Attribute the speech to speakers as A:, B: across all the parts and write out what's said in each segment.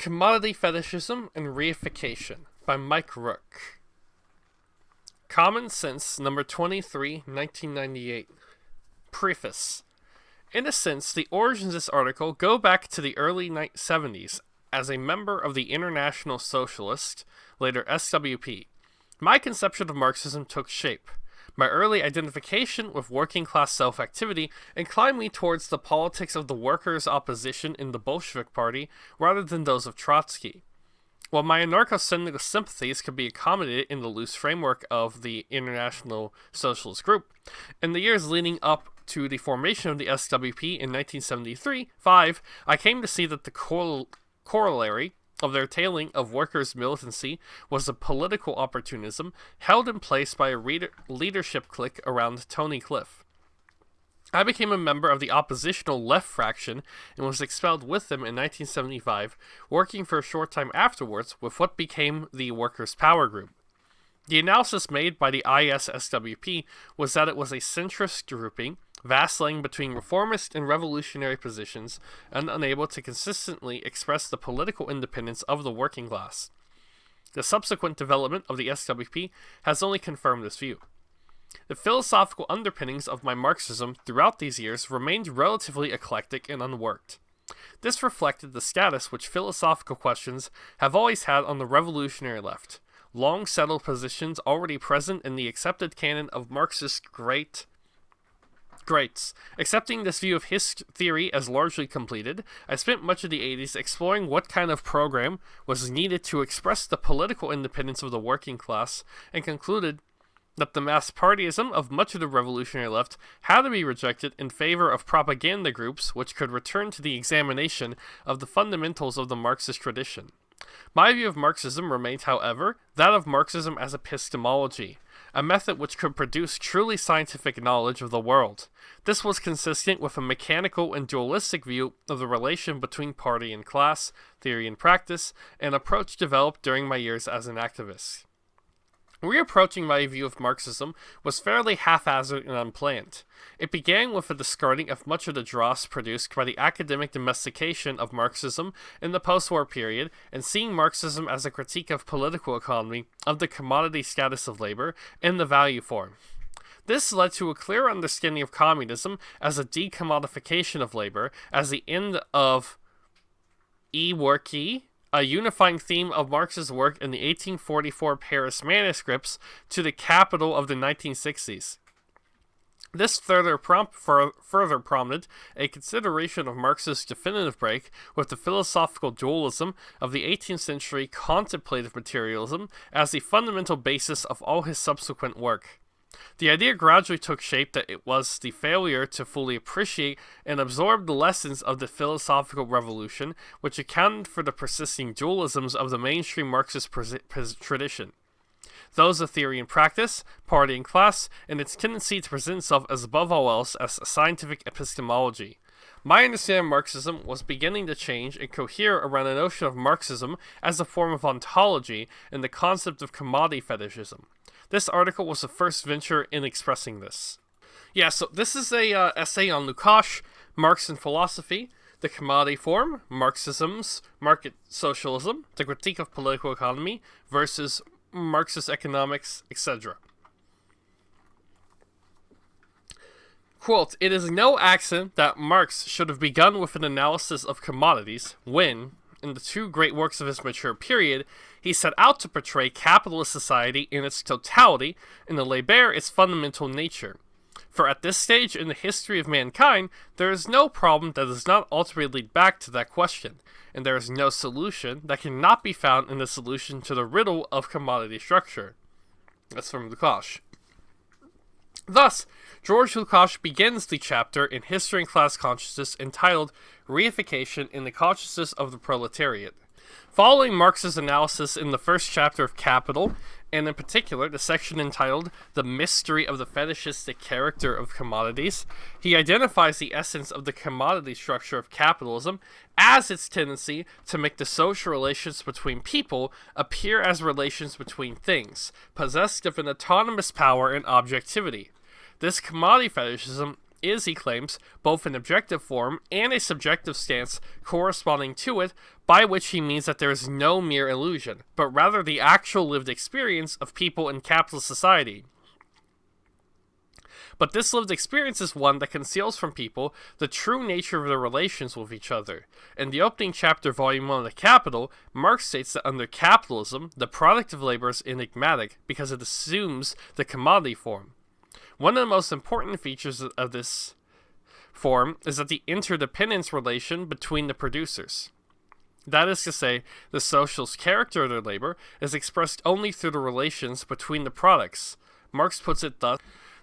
A: Commodity Fetishism and Reification by Mike Rook. Common Sense, number 23, 1998. Preface. In a sense, the origins of this article go back to the early 70s. As a member of the International Socialist, later SWP, my conception of Marxism took shape. My early identification with working-class self-activity inclined me towards the politics of the workers' opposition in the Bolshevik Party rather than those of Trotsky. While my anarcho-syndicalist sympathies could be accommodated in the loose framework of the International Socialist Group, in the years leading up to the formation of the SWP in 1973-5, I came to see that the corollary of their tailing of workers' militancy was a political opportunism held in place by a leadership clique around Tony Cliff. I became a member of the oppositional left fraction and was expelled with them in 1975, working for a short time afterwards with what became the Workers' Power Group. The analysis made by the ISSWP was that it was a centrist grouping, vacillating between reformist and revolutionary positions, and unable to consistently express the political independence of the working class. The subsequent development of the SWP has only confirmed this view. The philosophical underpinnings of my Marxism throughout these years remained relatively eclectic and unworked. This reflected the status which philosophical questions have always had on the revolutionary left, long settled positions already present in the accepted canon of Marxist greats. Accepting this view of his theory as largely completed, I spent much of the 80s exploring what kind of program was needed to express the political independence of the working class, and concluded that the mass partyism of much of the revolutionary left had to be rejected in favor of propaganda groups which could return to the examination of the fundamentals of the Marxist tradition. My view of Marxism remained, however, that of Marxism as epistemology, a method which could produce truly scientific knowledge of the world. This was consistent with a mechanical and dualistic view of the relation between party and class, theory and practice, an approach developed during my years as an activist. Reapproaching my view of Marxism was fairly haphazard and unplanned. It began with a discarding of much of the dross produced by the academic domestication of Marxism in the post-war period, and seeing Marxism as a critique of political economy, of the commodity status of labor, and the value form. This led to a clear understanding of communism as a decommodification of labor, as the end of work-y, a unifying theme of Marx's work in the 1844 Paris manuscripts to the Capital of the 1960s. This further prompted a consideration of Marx's definitive break with the philosophical dualism of the 18th century contemplative materialism as the fundamental basis of all his subsequent work. The idea gradually took shape that it was the failure to fully appreciate and absorb the lessons of the philosophical revolution which accounted for the persisting dualisms of the mainstream Marxist tradition. Those of theory and practice, party and class, and its tendency to present itself as above all else as scientific epistemology. My understanding of Marxism was beginning to change and cohere around the notion of Marxism as a form of ontology and the concept of commodity fetishism. This article was the first venture in expressing this. Yeah, so this is a essay on Lukács, Marx and philosophy, the commodity form, Marxism's market socialism, the critique of political economy versus Marxist economics, etc. Quote, "It is no accident that Marx should have begun with an analysis of commodities when, in the two great works of his mature period, he set out to portray capitalist society in its totality and to lay bare its fundamental nature. For at this stage in the history of mankind, there is no problem that does not ultimately lead back to that question, and there is no solution that cannot be found in the solution to the riddle of commodity structure." That's from Lukács. Thus, George Lukács begins the chapter in History and Class Consciousness entitled Reification in the Consciousness of the Proletariat. Following Marx's analysis in the first chapter of Capital, and in particular the section entitled The Mystery of the Fetishistic Character of Commodities, he identifies the essence of the commodity structure of capitalism as its tendency to make the social relations between people appear as relations between things, possessed of an autonomous power and objectivity. This commodity fetishism is, he claims, both an objective form and a subjective stance corresponding to it, by which he means that there is no mere illusion, but rather the actual lived experience of people in capitalist society. But this lived experience is one that conceals from people the true nature of their relations with each other. In the opening chapter, Volume 1 of The Capital, Marx states that under capitalism, the product of labor is enigmatic because it assumes the commodity form. One of the most important features of this form is that the interdependence relation between the producers. That is to say, the social character of their labor is expressed only through the relations between the products. Marx puts it thus: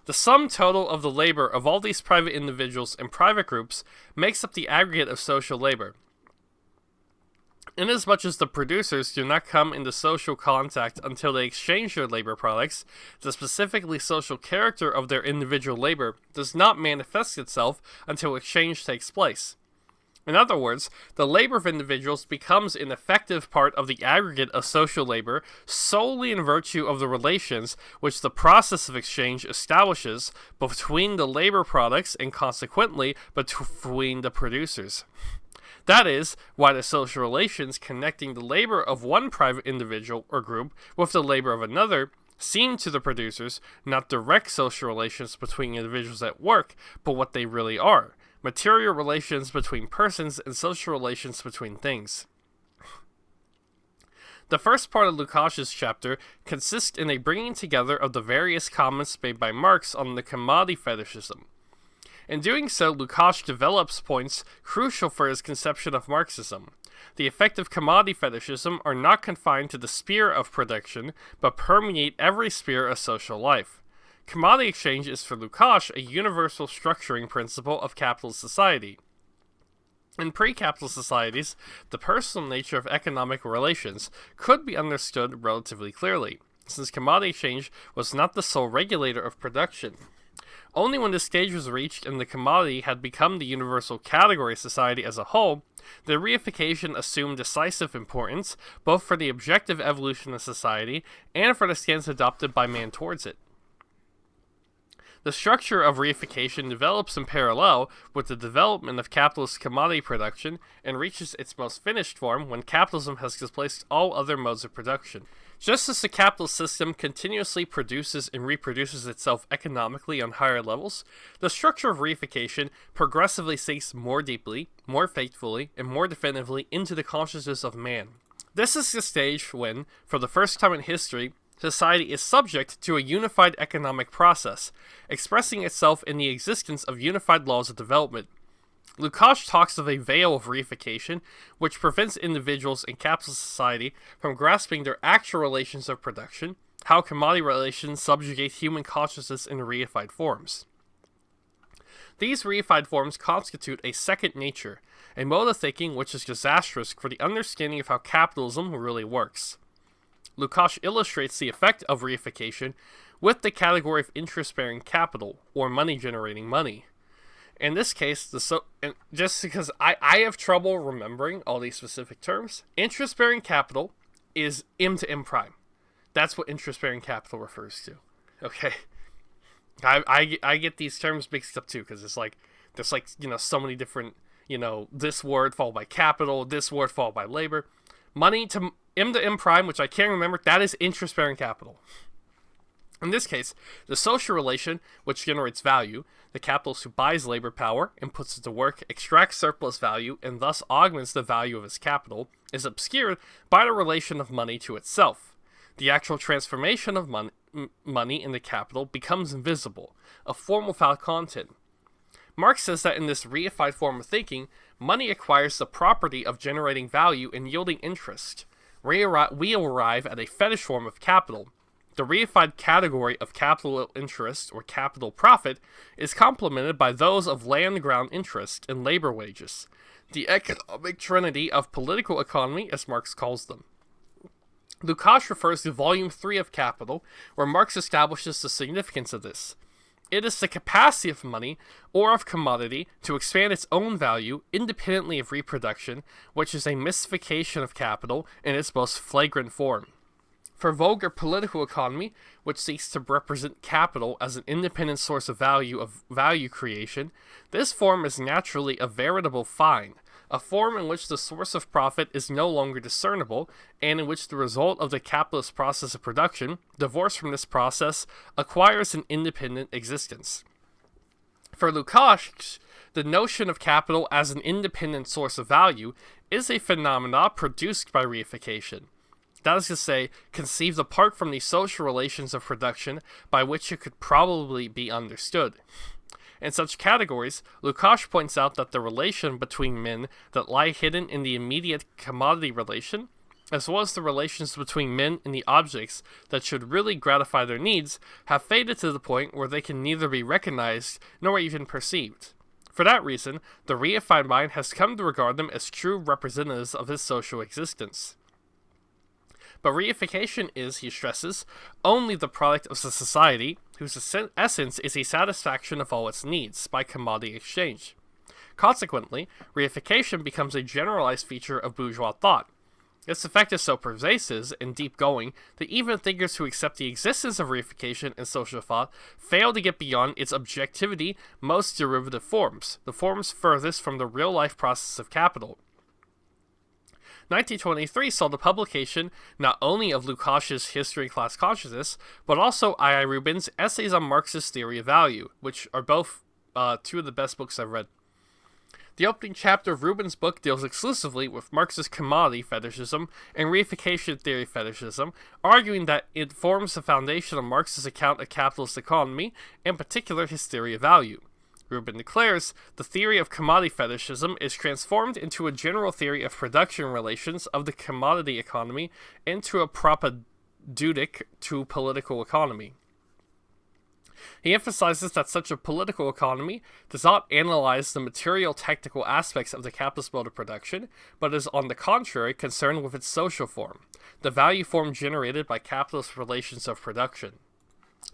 A: the sum total of the labor of all these private individuals and private groups makes up the aggregate of social labor. Inasmuch as the producers do not come into social contact until they exchange their labor products, the specifically social character of their individual labor does not manifest itself until exchange takes place. In other words, the labor of individuals becomes an effective part of the aggregate of social labor solely in virtue of the relations which the process of exchange establishes between the labor products and consequently between the producers. That is why the social relations connecting the labor of one private individual or group with the labor of another seem to the producers not direct social relations between individuals at work, but what they really are: material relations between persons and social relations between things. The first part of Lukács's chapter consists in a bringing together of the various comments made by Marx on the commodity fetishism. In doing so, Lukács develops points crucial for his conception of Marxism. The effects of commodity fetishism are not confined to the sphere of production, but permeate every sphere of social life. Commodity exchange is for Lukács a universal structuring principle of capitalist society. In pre-capitalist societies, the personal nature of economic relations could be understood relatively clearly, since commodity exchange was not the sole regulator of production. Only when this stage was reached and the commodity had become the universal category of society as a whole, the reification assumed decisive importance, both for the objective evolution of society and for the stance adopted by man towards it. The structure of reification develops in parallel with the development of capitalist commodity production and reaches its most finished form when capitalism has displaced all other modes of production. Just as the capitalist system continuously produces and reproduces itself economically on higher levels, the structure of reification progressively sinks more deeply, more faithfully, and more definitively into the consciousness of man. This is the stage when, for the first time in history, society is subject to a unified economic process, expressing itself in the existence of unified laws of development. Lukács talks of a veil of reification, which prevents individuals in capitalist society from grasping their actual relations of production, how commodity relations subjugate human consciousness in reified forms. These reified forms constitute a second nature, a mode of thinking which is disastrous for the understanding of how capitalism really works. Lukács illustrates the effect of reification with the category of interest-bearing capital, or money-generating money. In this case, just because I have trouble remembering all these specific terms, interest-bearing capital is M to M prime. That's what interest-bearing capital refers to. Okay, I get these terms mixed up too, because there's so many different, this word followed by capital, this word followed by labor. Money to M prime, which I can't remember, that is interest-bearing capital. In this case, the social relation, which generates value, the capitalist who buys labor power and puts it to work, extracts surplus value, and thus augments the value of his capital, is obscured by the relation of money to itself. The actual transformation of money into capital becomes invisible, a form without content. Marx says that in this reified form of thinking, money acquires the property of generating value and yielding interest. We arrive at a fetish form of capital. The reified category of capital interest, or capital profit, is complemented by those of land-ground interest and labor wages, the economic trinity of political economy, as Marx calls them. Lukács refers to Volume 3 of Capital, where Marx establishes the significance of this. It is the capacity of money, or of commodity, to expand its own value independently of reproduction, which is a mystification of capital in its most flagrant form. For vulgar political economy, which seeks to represent capital as an independent source of value creation, this form is naturally a veritable fine, a form in which the source of profit is no longer discernible, and in which the result of the capitalist process of production, divorced from this process, acquires an independent existence. For Lukács, the notion of capital as an independent source of value is a phenomena produced by reification. That is to say, conceived apart from the social relations of production by which it could probably be understood. In such categories, Lukács points out that the relation between men that lie hidden in the immediate commodity relation, as well as the relations between men and the objects that should really gratify their needs, have faded to the point where they can neither be recognized nor even perceived. For that reason, the reified mind has come to regard them as true representatives of his social existence. But reification is, he stresses, only the product of a society whose essence is a satisfaction of all its needs by commodity exchange. Consequently, reification becomes a generalized feature of bourgeois thought. Its effect is so pervasive and deep-going that even thinkers who accept the existence of reification in social thought fail to get beyond its objectivity most derivative forms, the forms furthest from the real-life process of capital. 1923 saw the publication not only of Lukács' History of Class Consciousness, but also I.I. Rubin's Essays on Marxist Theory of Value, which are both two of the best books I've read. The opening chapter of Rubin's book deals exclusively with Marxist commodity fetishism and reification theory fetishism, arguing that it forms the foundation of Marx's account of capitalist economy, in particular his theory of value. Rubin declares, the theory of commodity fetishism is transformed into a general theory of production relations of the commodity economy into a propedeutic to political economy. He emphasizes that such a political economy does not analyze the material technical aspects of the capitalist mode of production, but is on the contrary concerned with its social form, the value form generated by capitalist relations of production.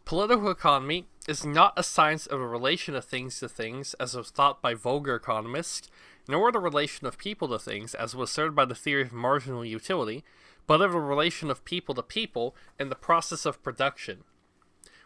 A: Political economy is not a science of a relation of things to things, as was thought by vulgar economists, nor the relation of people to things, as was asserted by the theory of marginal utility, but of a relation of people to people in the process of production.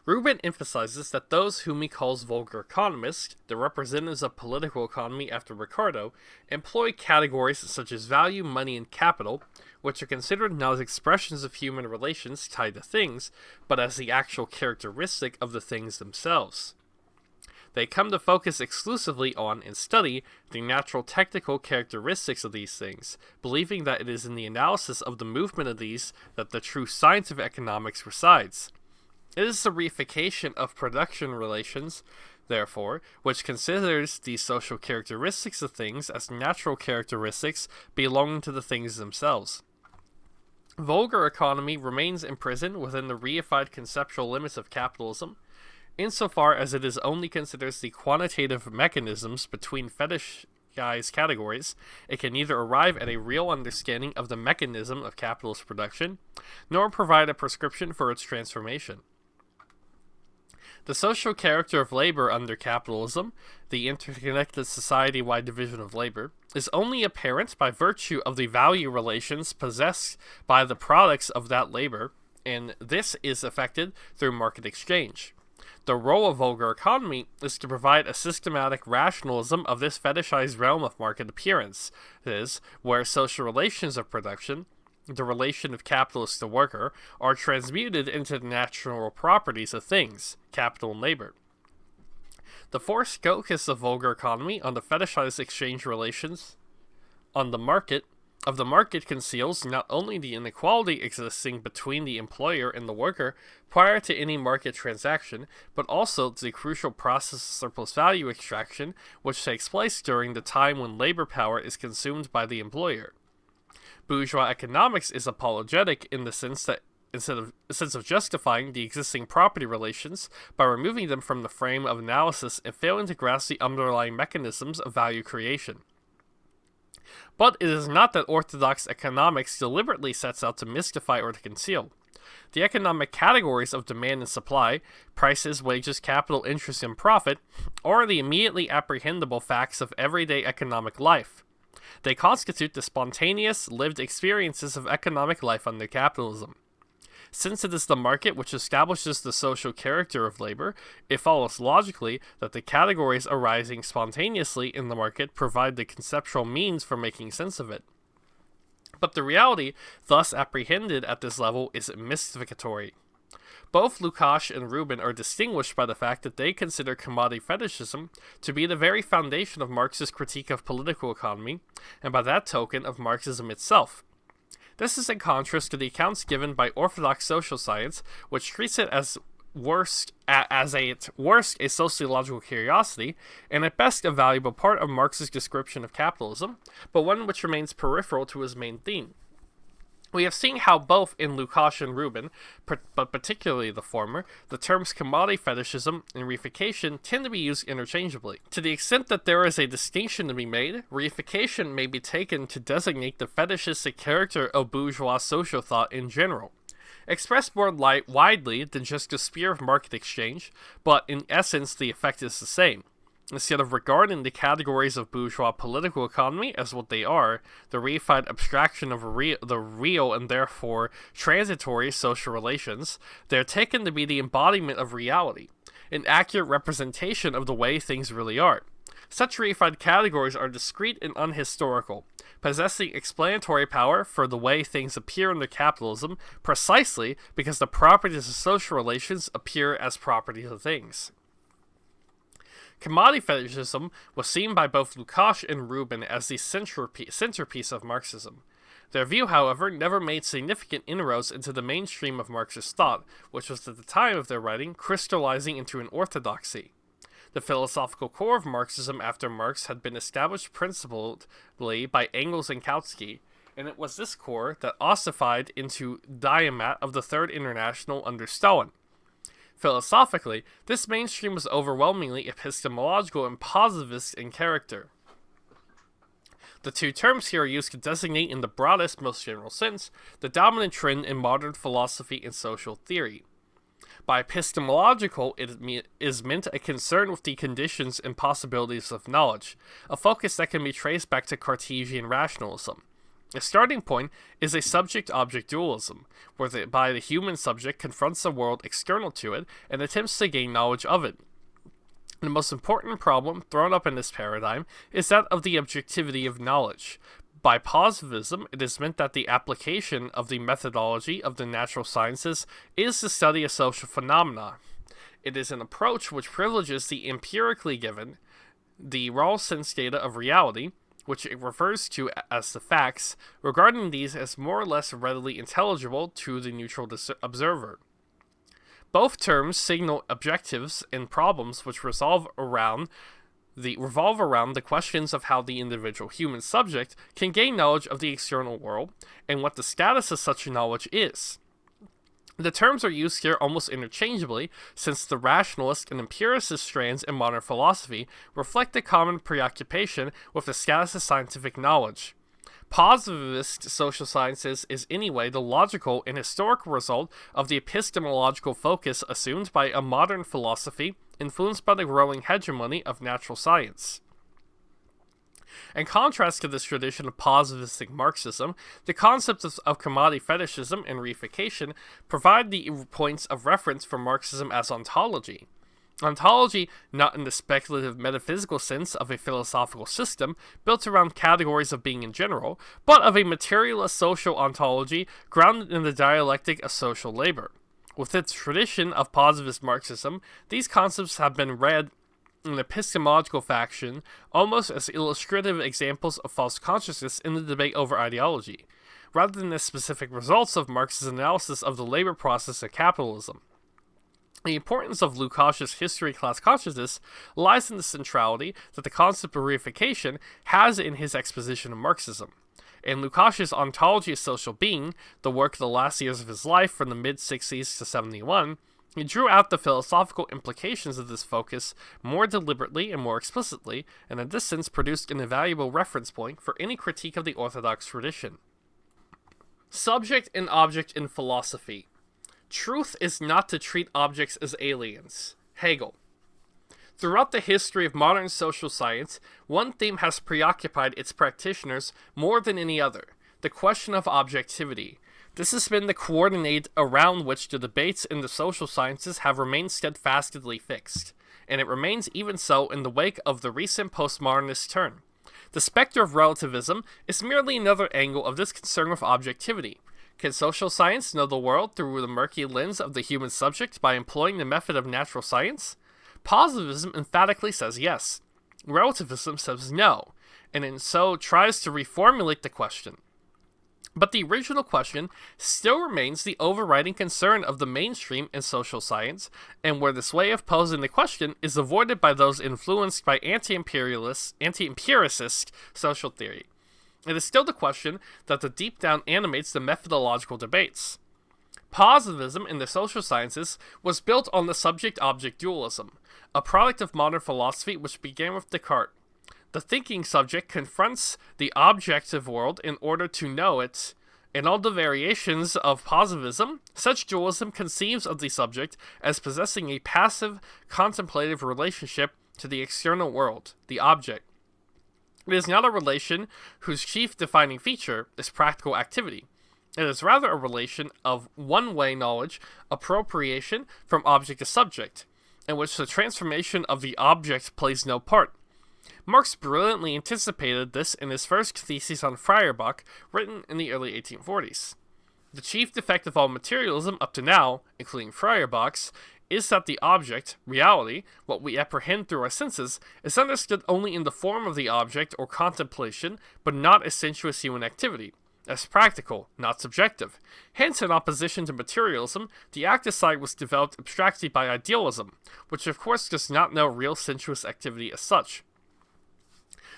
A: Rubin emphasizes that those whom he calls vulgar economists, the representatives of political economy after Ricardo, employ categories such as value, money, and capital, which are considered not as expressions of human relations tied to things, but as the actual characteristic of the things themselves. They come to focus exclusively on and study the natural technical characteristics of these things, believing that it is in the analysis of the movement of these that the true science of economics resides. It is the reification of production relations, therefore, which considers these social characteristics of things as natural characteristics belonging to the things themselves. Vulgar economy remains imprisoned within the reified conceptual limits of capitalism, insofar as it only considers the quantitative mechanisms between fetishized categories. It can neither arrive at a real understanding of the mechanism of capitalist production, nor provide a prescription for its transformation. The social character of labor under capitalism, the interconnected society-wide division of labor, is only apparent by virtue of the value relations possessed by the products of that labor, and this is effected through market exchange. The role of vulgar economy is to provide a systematic rationalism of this fetishized realm of market appearance, that is, where social relations of production, the relation of capitalist to worker, are transmuted into the natural properties of things, capital and labor. The forced focus of vulgar economy on the fetishized exchange relations of the market conceals not only the inequality existing between the employer and the worker prior to any market transaction, but also the crucial process of surplus value extraction which takes place during the time when labor power is consumed by the employer. Bourgeois economics is apologetic in the sense that instead of justifying the existing property relations by removing them from the frame of analysis and failing to grasp the underlying mechanisms of value creation. But it is not that orthodox economics deliberately sets out to mystify or to conceal. The economic categories of demand and supply, prices, wages, capital, interest, and profit, are the immediately apprehendable facts of everyday economic life. They constitute the spontaneous, lived experiences of economic life under capitalism. Since it is the market which establishes the social character of labor, it follows logically that the categories arising spontaneously in the market provide the conceptual means for making sense of it. But the reality, thus apprehended at this level, is mystificatory. Both Lukács and Rubin are distinguished by the fact that they consider commodity fetishism to be the very foundation of Marxist critique of political economy, and by that token of Marxism itself. This is in contrast to the accounts given by orthodox social science, which treats it as at worst a sociological curiosity, and at best a valuable part of Marx's description of capitalism, but one which remains peripheral to his main theme. We have seen how both in Lukács and Rubin, but particularly the former, the terms commodity fetishism and reification tend to be used interchangeably. To the extent that there is a distinction to be made, reification may be taken to designate the fetishistic character of bourgeois social thought in general, expressed more widely than just a sphere of market exchange, but in essence the effect is the same. Instead of regarding the categories of bourgeois political economy as what they are, the reified abstraction of the real and therefore transitory social relations, they are taken to be the embodiment of reality, an accurate representation of the way things really are. Such reified categories are discrete and unhistorical, possessing explanatory power for the way things appear under capitalism precisely because the properties of social relations appear as properties of things. Commodity fetishism was seen by both Lukács and Rubin as the centerpiece of Marxism. Their view, however, never made significant inroads into the mainstream of Marxist thought, which was at the time of their writing crystallizing into an orthodoxy. The philosophical core of Marxism after Marx had been established principally by Engels and Kautsky, and it was this core that ossified into diamat of the Third International under Stalin. Philosophically, this mainstream was overwhelmingly epistemological and positivist in character. The two terms here are used to designate in the broadest, most general sense, the dominant trend in modern philosophy and social theory. By epistemological, it is meant a concern with the conditions and possibilities of knowledge, a focus that can be traced back to Cartesian rationalism. The starting point is a subject-object dualism, whereby the human subject confronts the world external to it and attempts to gain knowledge of it. The most important problem thrown up in this paradigm is that of the objectivity of knowledge. By positivism, it is meant that the application of the methodology of the natural sciences is the study of social phenomena. It is an approach which privileges the empirically given, the raw sense data of reality, which it refers to as the facts, regarding these as more or less readily intelligible to the neutral observer. Both terms signal objectives and problems which revolve around the questions of how the individual human subject can gain knowledge of the external world and what the status of such knowledge is. The terms are used here almost interchangeably, since the rationalist and empiricist strands in modern philosophy reflect a common preoccupation with the status of scientific knowledge. Positivist social sciences is anyway the logical and historical result of the epistemological focus assumed by a modern philosophy influenced by the growing hegemony of natural science. In contrast to this tradition of positivistic Marxism, the concepts of commodity fetishism and reification provide the points of reference for Marxism as ontology. Ontology, not in the speculative metaphysical sense of a philosophical system built around categories of being in general, but of a materialist social ontology grounded in the dialectic of social labor. With its tradition of positivist Marxism, these concepts have been read in epistemological fashion almost as illustrative examples of false consciousness in the debate over ideology, rather than as specific results of Marx's analysis of the labor process of capitalism. The importance of Lukács' history class consciousness lies in the centrality that the concept of reification has in his exposition of Marxism. In Lukács' Ontology of Social Being, the work of the last years of his life from the mid-60s to 71, he drew out the philosophical implications of this focus more deliberately and more explicitly, and in this sense produced an invaluable reference point for any critique of the orthodox tradition. Subject and object in philosophy. Truth is not to treat objects as aliens. Hegel. Throughout the history of modern social science, one theme has preoccupied its practitioners more than any other: the question of objectivity. This has been the coordinate around which the debates in the social sciences have remained steadfastly fixed, and it remains even so in the wake of the recent postmodernist turn. The specter of relativism is merely another angle of this concern with objectivity. Can social science know the world through the murky lens of the human subject by employing the method of natural science? Positivism emphatically says yes. Relativism says no, and in so tries to reformulate the question. But the original question still remains the overriding concern of the mainstream in social science, and where this way of posing the question is avoided by those influenced by anti-empiricist social theory. It is still the question that deep down animates the methodological debates. Positivism in the social sciences was built on the subject-object dualism, a product of modern philosophy which began with Descartes. The thinking subject confronts the objective world in order to know it. In all the variations of positivism, such dualism conceives of the subject as possessing a passive, contemplative relationship to the external world, the object. It is not a relation whose chief defining feature is practical activity. It is rather a relation of one-way knowledge appropriation from object to subject, in which the transformation of the object plays no part. Marx brilliantly anticipated this in his first thesis on Feuerbach, written in the early 1840s. The chief defect of all materialism up to now, including Feuerbach's, is that the object, reality, what we apprehend through our senses, is understood only in the form of the object or contemplation, but not as sensuous human activity, as practical, not subjective. Hence, in opposition to materialism, the active side was developed abstractly by idealism, which of course does not know real sensuous activity as such.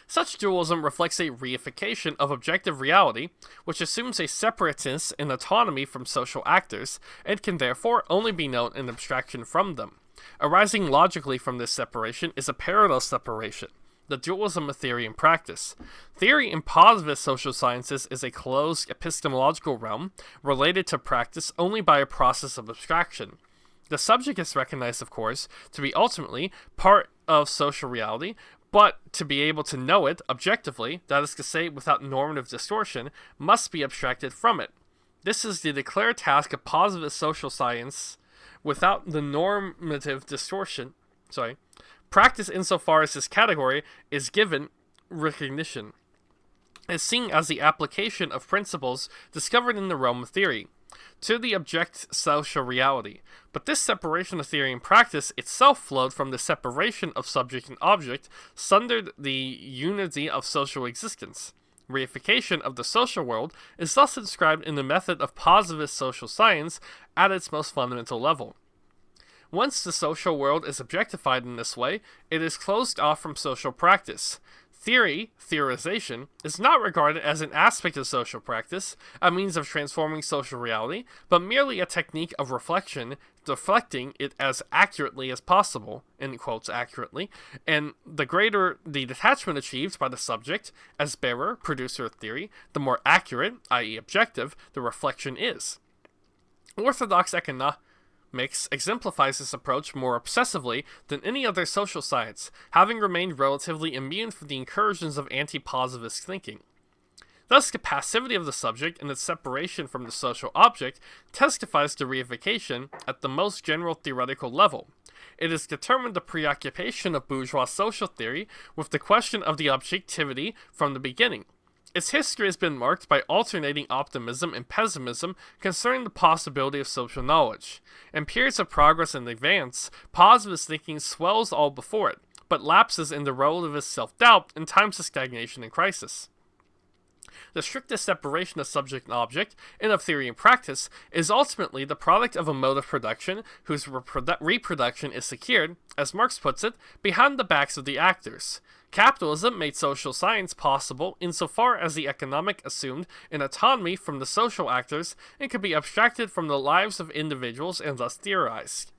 A: Such dualism reflects a reification of objective reality, which assumes a separateness and autonomy from social actors, and can therefore only be known in abstraction from them. Arising logically from this separation is a parallel separation, the dualism of theory and practice. Theory in positivist social sciences is a closed epistemological realm, related to practice only by a process of abstraction. The subject is recognized, of course, to be ultimately part of social reality, but to be able to know it objectively, that is to say without normative distortion, must be abstracted from it. This is the declared task of positivist social science without the normative distortion. Practice insofar as this category is given recognition, is seen as the application of principles discovered in the realm of theory to the object social reality. But this separation of theory and practice itself flowed from the separation of subject and object, sundered the unity of social existence. Reification of the social world is thus inscribed in the method of positivist social science at its most fundamental level. Once the social world is objectified in this way, it is closed off from social practice. Theorization, is not regarded as an aspect of social practice, a means of transforming social reality, but merely a technique of reflection, deflecting it as accurately as possible, in quotes accurately, and the greater the detachment achieved by the subject, as bearer, producer of theory, the more accurate, i.e. objective, the reflection is. Orthodox economics exemplifies this approach more obsessively than any other social science, having remained relatively immune from the incursions of anti-positivist thinking. Thus, the passivity of the subject and its separation from the social object testifies to reification at the most general theoretical level. It has determined the preoccupation of bourgeois social theory with the question of the objectivity from the beginning. Its history has been marked by alternating optimism and pessimism concerning the possibility of social knowledge. In periods of progress and advance, positivist thinking swells all before it, but lapses into relativist self-doubt in times of stagnation and crisis. The strictest separation of subject and object, and of theory and practice, is ultimately the product of a mode of production whose reproduction is secured, as Marx puts it, behind the backs of the actors. Capitalism made social science possible insofar as the economic assumed an autonomy from the social actors and could be abstracted from the lives of individuals and thus theorized.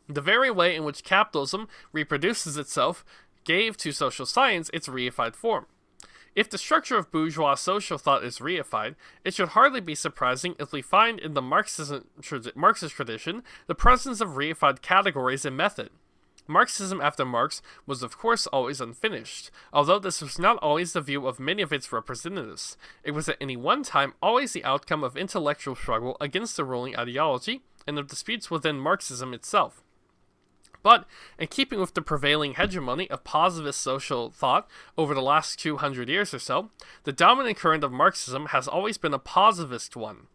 A: The very way in which capitalism reproduces itself gave to social science its reified form. If the structure of bourgeois social thought is reified, it should hardly be surprising if we find in the Marxist tradition the presence of reified categories and method. Marxism after Marx was of course always unfinished, although this was not always the view of many of its representatives. It was at any one time always the outcome of intellectual struggle against the ruling ideology, and of disputes within Marxism itself. But, in keeping with the prevailing hegemony of positivist social thought over the last 200 years or so, the dominant current of Marxism has always been a positivist one.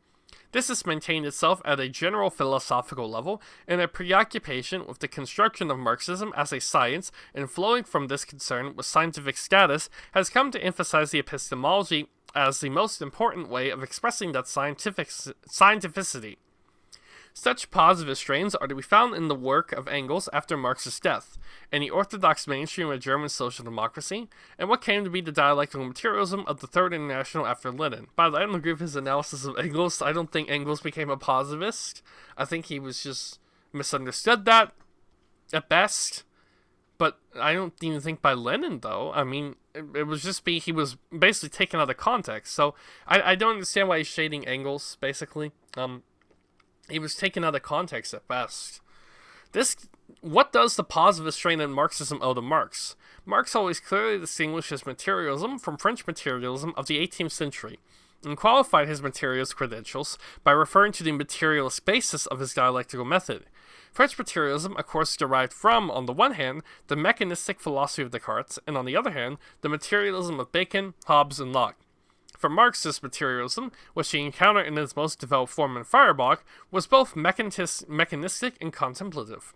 A: This has maintained itself at a general philosophical level in a preoccupation with the construction of Marxism as a science, and flowing from this concern with scientific status has come to emphasize the epistemology as the most important way of expressing that scientificity. Such positivist strains are to be found in the work of Engels after Marx's death, in the orthodox mainstream of German social democracy, and what came to be the dialectical materialism of the Third International after Lenin. By the way, I don't agree with his analysis of Engels. I don't think Engels became a positivist. I think he was just misunderstood that, at best. But I don't even think by Lenin, though. I mean, it was just he was basically taken out of context. So I don't understand why he's shading Engels, basically. He was taken out of context at best. What does the positivist strain in Marxism owe to Marx? Marx always clearly distinguished his materialism from French materialism of the 18th century, and qualified his materialist credentials by referring to the materialist basis of his dialectical method. French materialism, of course, derived from, on the one hand, the mechanistic philosophy of Descartes, and on the other hand, the materialism of Bacon, Hobbes, and Locke. For Marxist materialism, which he encountered in its most developed form in Feuerbach, was both mechanistic and contemplative.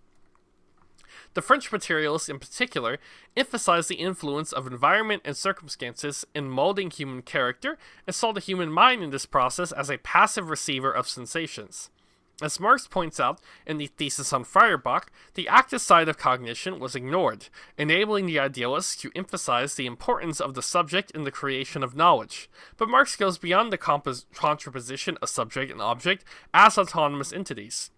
A: The French materialists, in particular, emphasized the influence of environment and circumstances in molding human character, and saw the human mind in this process as a passive receiver of sensations. As Marx points out in the thesis on Feuerbach, the active side of cognition was ignored, enabling the idealists to emphasize the importance of the subject in the creation of knowledge. But Marx goes beyond the contraposition of subject and object as autonomous entities,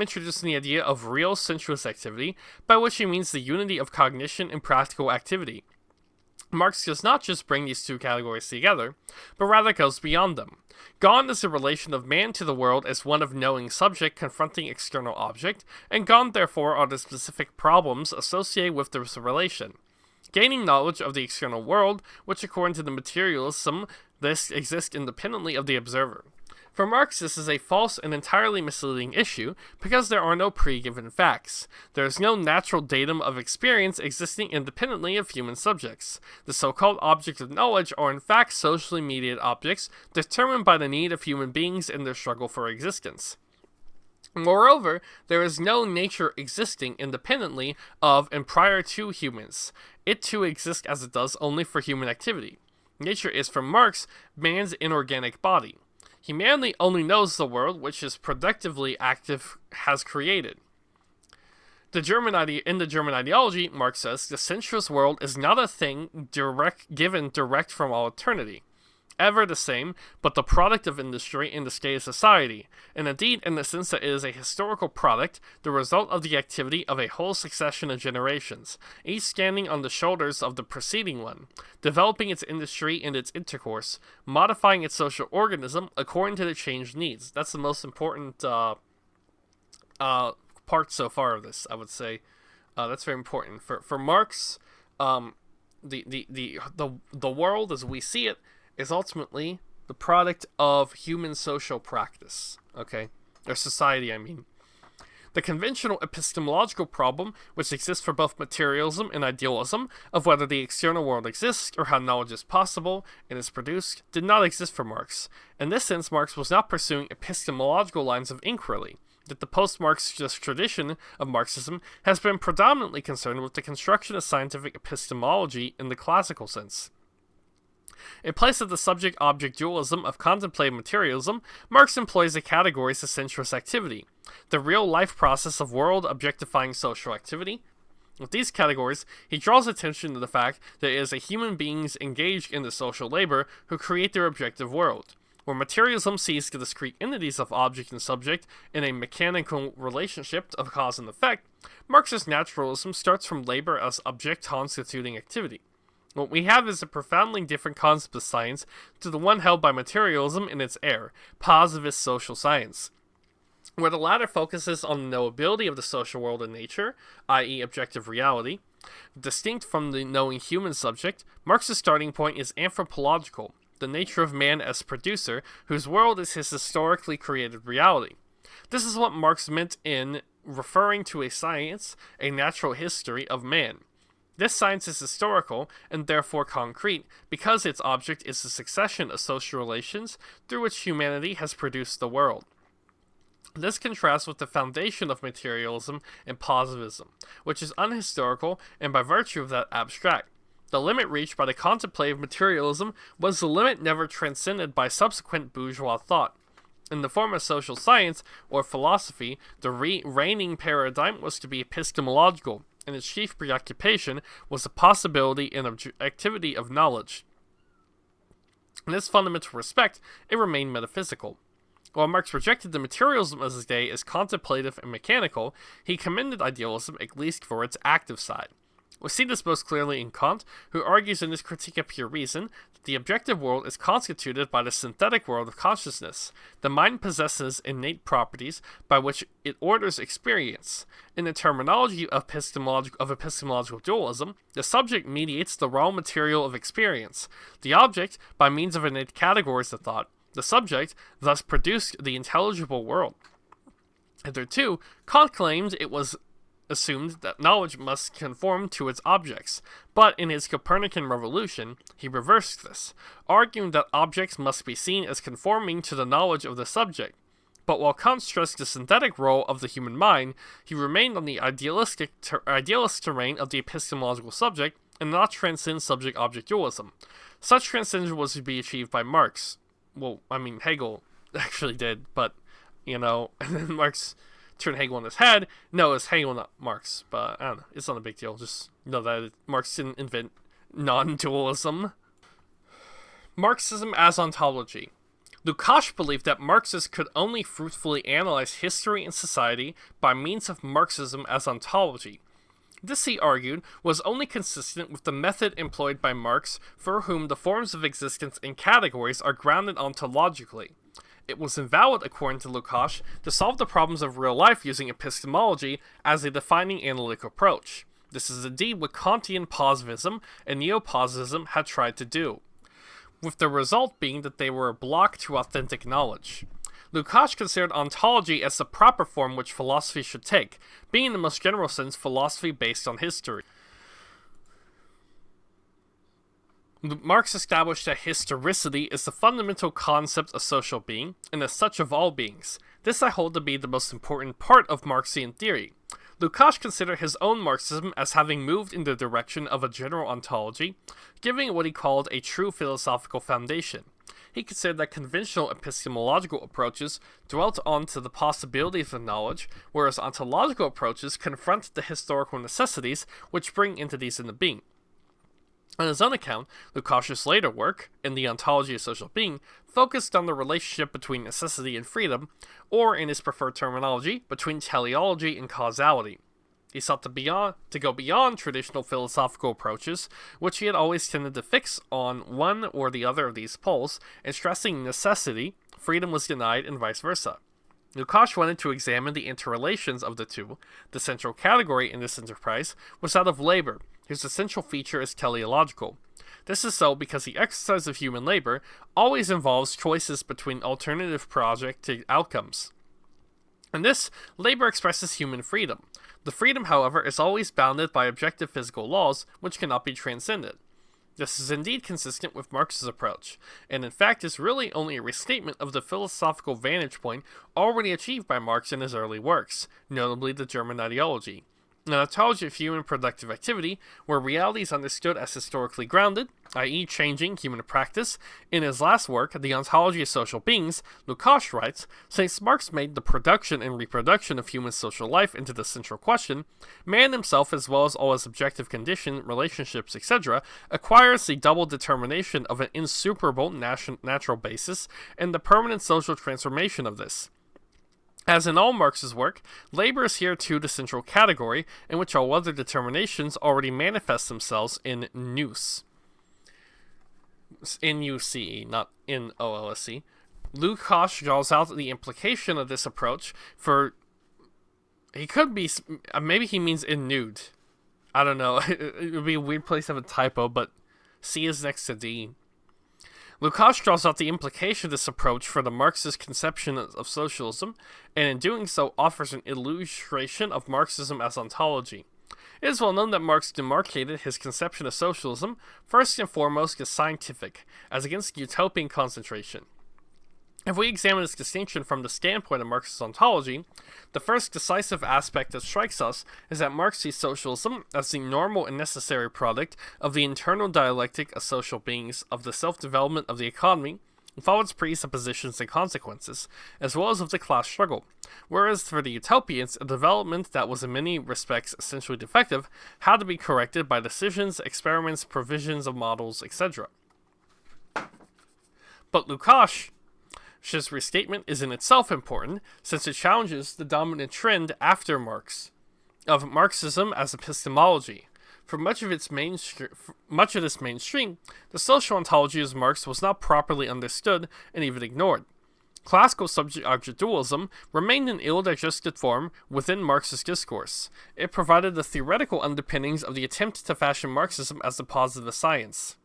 A: introducing the idea of real sensuous activity, by which he means the unity of cognition and practical activity. Marx does not just bring these two categories together, but rather goes beyond them. Gone is the relation of man to the world as one of knowing subject confronting external object, and gone therefore are the specific problems associated with this relation. Gaining knowledge of the external world, which according to the materialism, this exists independently of the observer. For Marx, this is a false and entirely misleading issue, because there are no pre-given facts. There is no natural datum of experience existing independently of human subjects. The so-called objects of knowledge are in fact socially mediated objects, determined by the need of human beings in their struggle for existence. Moreover, there is no nature existing independently of and prior to humans. It too exists as it does only for human activity. Nature is, for Marx, man's inorganic body. Humanity only knows the world which his productively active has created. In the German ideology, Marx says, the sensuous world is not a thing given direct from all eternity, ever the same, but the product of industry in the state of society, and indeed in the sense that it is a historical product, the result of the activity of a whole succession of generations, each standing on the shoulders of the preceding one, developing its industry and its intercourse, modifying its social organism according to the changed needs. That's the most important part so far of this, I would say. That's very important. For Marx, the world as we see it is ultimately the product of human social practice, okay? Or society, I mean. The conventional epistemological problem, which exists for both materialism and idealism, of whether the external world exists or how knowledge is possible and is produced, did not exist for Marx. In this sense, Marx was not pursuing epistemological lines of inquiry. That the post-Marxist tradition of Marxism has been predominantly concerned with the construction of scientific epistemology in the classical sense. In place of the subject-object dualism of contemplative materialism, Marx employs the categories of sensuous activity, the real-life process of world-objectifying social activity. With these categories, he draws attention to the fact that it is human beings engaged in the social labor who create their objective world. Where materialism sees the discrete entities of object and subject in a mechanical relationship of cause and effect, Marxist naturalism starts from labor as object constituting activity. What we have is a profoundly different concept of science to the one held by materialism in its heir, positivist social science. where the latter focuses on the knowability of the social world and nature, i.e. objective reality. Distinct from the knowing human subject, Marx's starting point is anthropological, the nature of man as producer, whose world is his historically created reality. This is what Marx meant in referring to a science, a natural history of man. This science is historical, and therefore concrete, because its object is the succession of social relations through which humanity has produced the world. This contrasts with the foundation of materialism and positivism, which is unhistorical and by virtue of that abstract. The limit reached by the contemplative materialism was the limit never transcended by subsequent bourgeois thought. In the form of social science or philosophy, the reigning paradigm was to be epistemological, and its chief preoccupation was the possibility and objectivity of knowledge. In this fundamental respect, it remained metaphysical. While Marx rejected the materialism of his day as contemplative and mechanical, he commended idealism at least for its active side. We see this most clearly in Kant, who argues in his Critique of Pure Reason that the objective world is constituted by the synthetic world of consciousness. The mind possesses innate properties by which it orders experience. In the terminology of epistemological dualism, the subject mediates the raw material of experience. The object, by means of innate categories of thought, the subject thus produced the intelligible world. Hitherto, Kant claimed it was assumed that knowledge must conform to its objects, but in his Copernican revolution, he reversed this, arguing that objects must be seen as conforming to the knowledge of the subject. But while Kant stressed the synthetic role of the human mind, he remained on the idealist terrain of the epistemological subject and not transcend subject-object dualism. Such transcension was to be achieved by Marx. Well, I mean, Hegel actually did, but, and then Marx turned Hegel on his head. No, it's Hegel, not Marx, but I don't know, it's not a big deal. Just know that Marx didn't invent non-dualism. Marxism as Ontology. Lukács believed that Marxists could only fruitfully analyze history and society by means of Marxism as ontology. This, he argued, was only consistent with the method employed by Marx, for whom the forms of existence and categories are grounded ontologically. It was invalid, according to Lukács, to solve the problems of real life using epistemology as a defining analytic approach. This is indeed what Kantian positivism and neo-positivism had tried to do, with the result being that they were a block to authentic knowledge. Lukács considered ontology as the proper form which philosophy should take, being in the most general sense philosophy based on history. Marx established that historicity is the fundamental concept of social being, and as such of all beings. This I hold to be the most important part of Marxian theory. Lukács considered his own Marxism as having moved in the direction of a general ontology, giving it what he called a true philosophical foundation. He considered that conventional epistemological approaches dwelt on to the possibilities of knowledge, whereas ontological approaches confront the historical necessities which bring entities into being. On his own account, Lukács' later work, in the Ontology of Social Being, focused on the relationship between necessity and freedom, or in his preferred terminology, between teleology and causality. He sought to go beyond traditional philosophical approaches, which he had always tended to fix on one or the other of these poles, and stressing necessity, freedom was denied, and vice versa. Lukács wanted to examine the interrelations of the two. The central category in this enterprise was that of labor, whose essential feature is teleological. This is so because the exercise of human labor always involves choices between alternative projected outcomes. In this, labor expresses human freedom. The freedom, however, is always bounded by objective physical laws, which cannot be transcended. This is indeed consistent with Marx's approach, and in fact is really only a restatement of the philosophical vantage point already achieved by Marx in his early works, notably the German ideology. An ontology of human productive activity, where reality is understood as historically grounded, i.e. changing human practice. In his last work, The Ontology of Social Beings, Lukács writes, since Marx made the production and reproduction of human social life into the central question, man himself, as well as all his objective condition, relationships, etc., acquires the double determination of an insuperable natural basis and the permanent social transformation of this. As in all Marx's work, labor is here too the central category, in which all other determinations already manifest themselves in nous. N-U-C-E, not N-O-L-S-E. Lukács draws out the implication of this approach for... He could be... Maybe he means in nude. I don't know. It would be a weird place to have a typo, but C is next to D. Lukács draws out the implication of this approach for the Marxist conception of socialism, and in doing so offers an illustration of Marxism as ontology. It is well known that Marx demarcated his conception of socialism first and foremost as scientific, as against utopian concentration. If we examine this distinction from the standpoint of Marxist ontology, the first decisive aspect that strikes us is that Marx sees socialism as the normal and necessary product of the internal dialectic of social beings, of the self-development of the economy, with all its presuppositions and consequences, as well as of the class struggle, whereas for the utopians, a development that was in many respects essentially defective had to be corrected by decisions, experiments, provisions of models, etc. But Lukács' restatement is in itself important, since it challenges the dominant trend after Marx of Marxism as epistemology. For much of this mainstream, the social ontology of Marx was not properly understood and even ignored. Classical subject-object dualism remained an ill-digested form within Marxist discourse. It provided the theoretical underpinnings of the attempt to fashion Marxism as a positive science.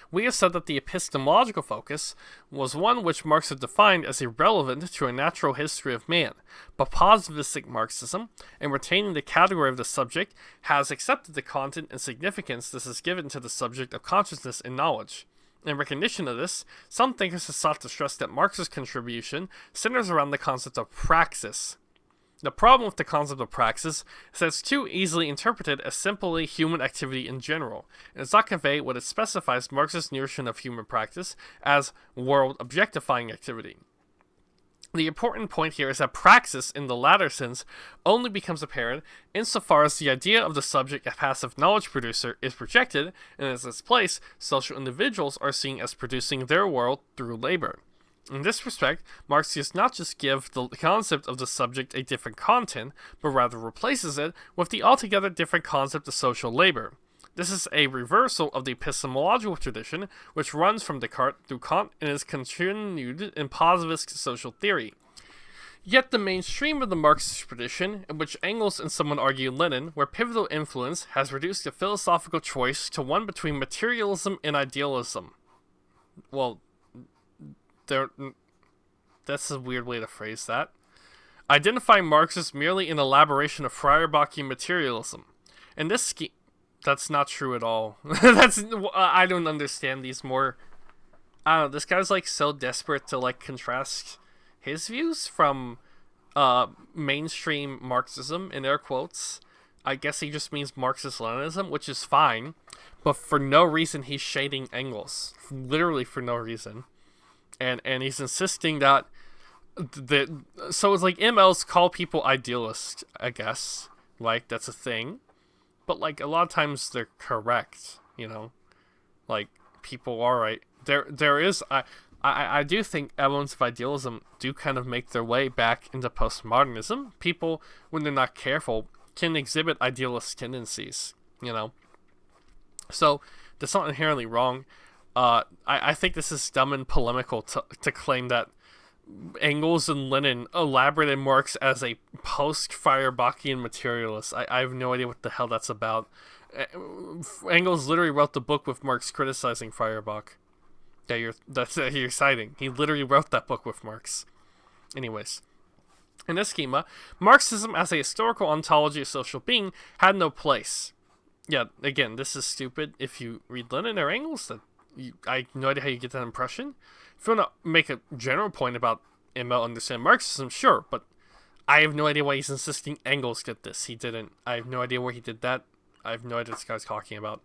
A: We have said that the epistemological focus was one which Marx had defined as irrelevant to a natural history of man, but positivistic Marxism, in retaining the category of the subject, has accepted the content and significance this is given to the subject of consciousness and knowledge. In recognition of this, some thinkers have sought to stress that Marx's contribution centers around the concept of praxis. The problem with the concept of praxis is that it's too easily interpreted as simply human activity in general, and does not convey what it specifies Marx's notion of human practice as world objectifying activity. The important point here is that praxis, in the latter sense, only becomes apparent insofar as the idea of the subject as passive knowledge producer is rejected, and in its place, social individuals are seen as producing their world through labor. In this respect, Marx does not just give the concept of the subject a different content, but rather replaces it with the altogether different concept of social labor. This is a reversal of the epistemological tradition, which runs from Descartes through Kant and is continued in positivist social theory. Yet the mainstream of the Marxist tradition, in which Engels and some would argue Lenin were pivotal influence, has reduced the philosophical choice to one between materialism and idealism. Well, that's a weird way to phrase that. Identifying Marx as merely an elaboration of Feuerbachian materialism. In this scheme, that's not true at all. I don't understand these more. I don't know, this guy's like so desperate to like contrast his views from mainstream Marxism, in air quotes. I guess he just means Marxist-Leninism, which is fine, but for no reason he's shading Engels. Literally for no reason. And he's insisting that so it's like MLs call people idealists, I guess. Like, that's a thing. But like a lot of times they're correct, you know? Like, people are right. There is I do think elements of idealism do kind of make their way back into postmodernism. People, when they're not careful, can exhibit idealist tendencies, you know? So that's not inherently wrong. I think this is dumb and polemical to claim that Engels and Lenin elaborated Marx as a post-Feuerbachian materialist. I have no idea what the hell that's about. Engels literally wrote the book with Marx criticizing Feuerbach. Yeah, you're citing. He literally wrote that book with Marx. Anyways. In this schema, Marxism as a historical ontology of social being had no place. Yeah, again, this is stupid. If you read Lenin or Engels, I have no idea how you get that impression. If you want to make a general point about ML understand Marxism, sure, but I have no idea why he's insisting Engels did this. He didn't. I have no idea where he did that. I have no idea what this guy's talking about.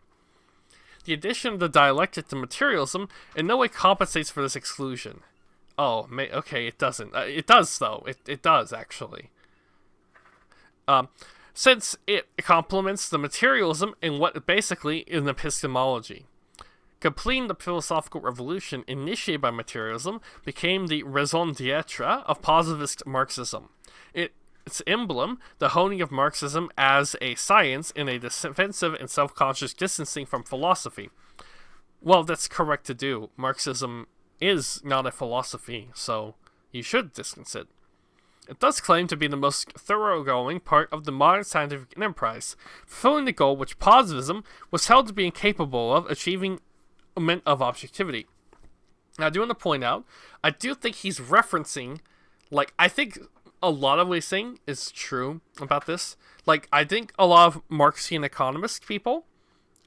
A: The addition of the dialectic to materialism in no way compensates for this exclusion. Oh, okay, it doesn't. It does, though. It does, actually. Since it complements the materialism in what basically is an epistemology. Completing the philosophical revolution initiated by materialism became the raison d'etre of positivist Marxism. Its emblem, the honing of Marxism as a science in a defensive and self-conscious distancing from philosophy. Well, that's correct to do. Marxism is not a philosophy, so you should distance it. It does claim to be the most thoroughgoing part of the modern scientific enterprise, fulfilling the goal which positivism was held to be incapable of achieving of objectivity. Now, I do want to point out, I do think he's referencing, like, I think a lot of what he's saying is true about this. Like, I think a lot of Marxian economist people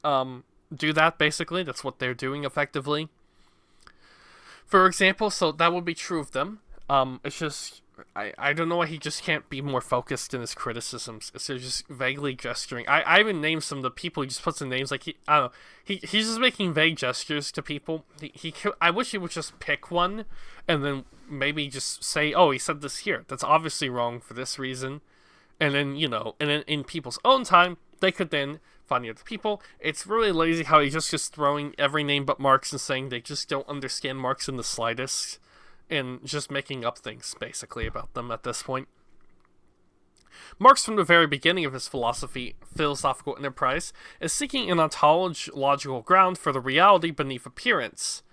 A: do that, basically. That's what they're doing, effectively. For example, so that would be true of them. It's just, I don't know why he just can't be more focused in his criticisms. It's just vaguely gesturing. I even named some of the people. He just puts the names, like, I don't know. He's just making vague gestures to people. I wish he would just pick one and then maybe just say, oh, he said this here. That's obviously wrong for this reason. And then, and then in people's own time, they could then find the other people. It's really lazy how he's just throwing every name but Marx and saying they just don't understand Marx in the slightest. And just making up things, basically, about them at this point. Marx, from the very beginning of his philosophical enterprise, is seeking an ontological ground for the reality beneath appearance.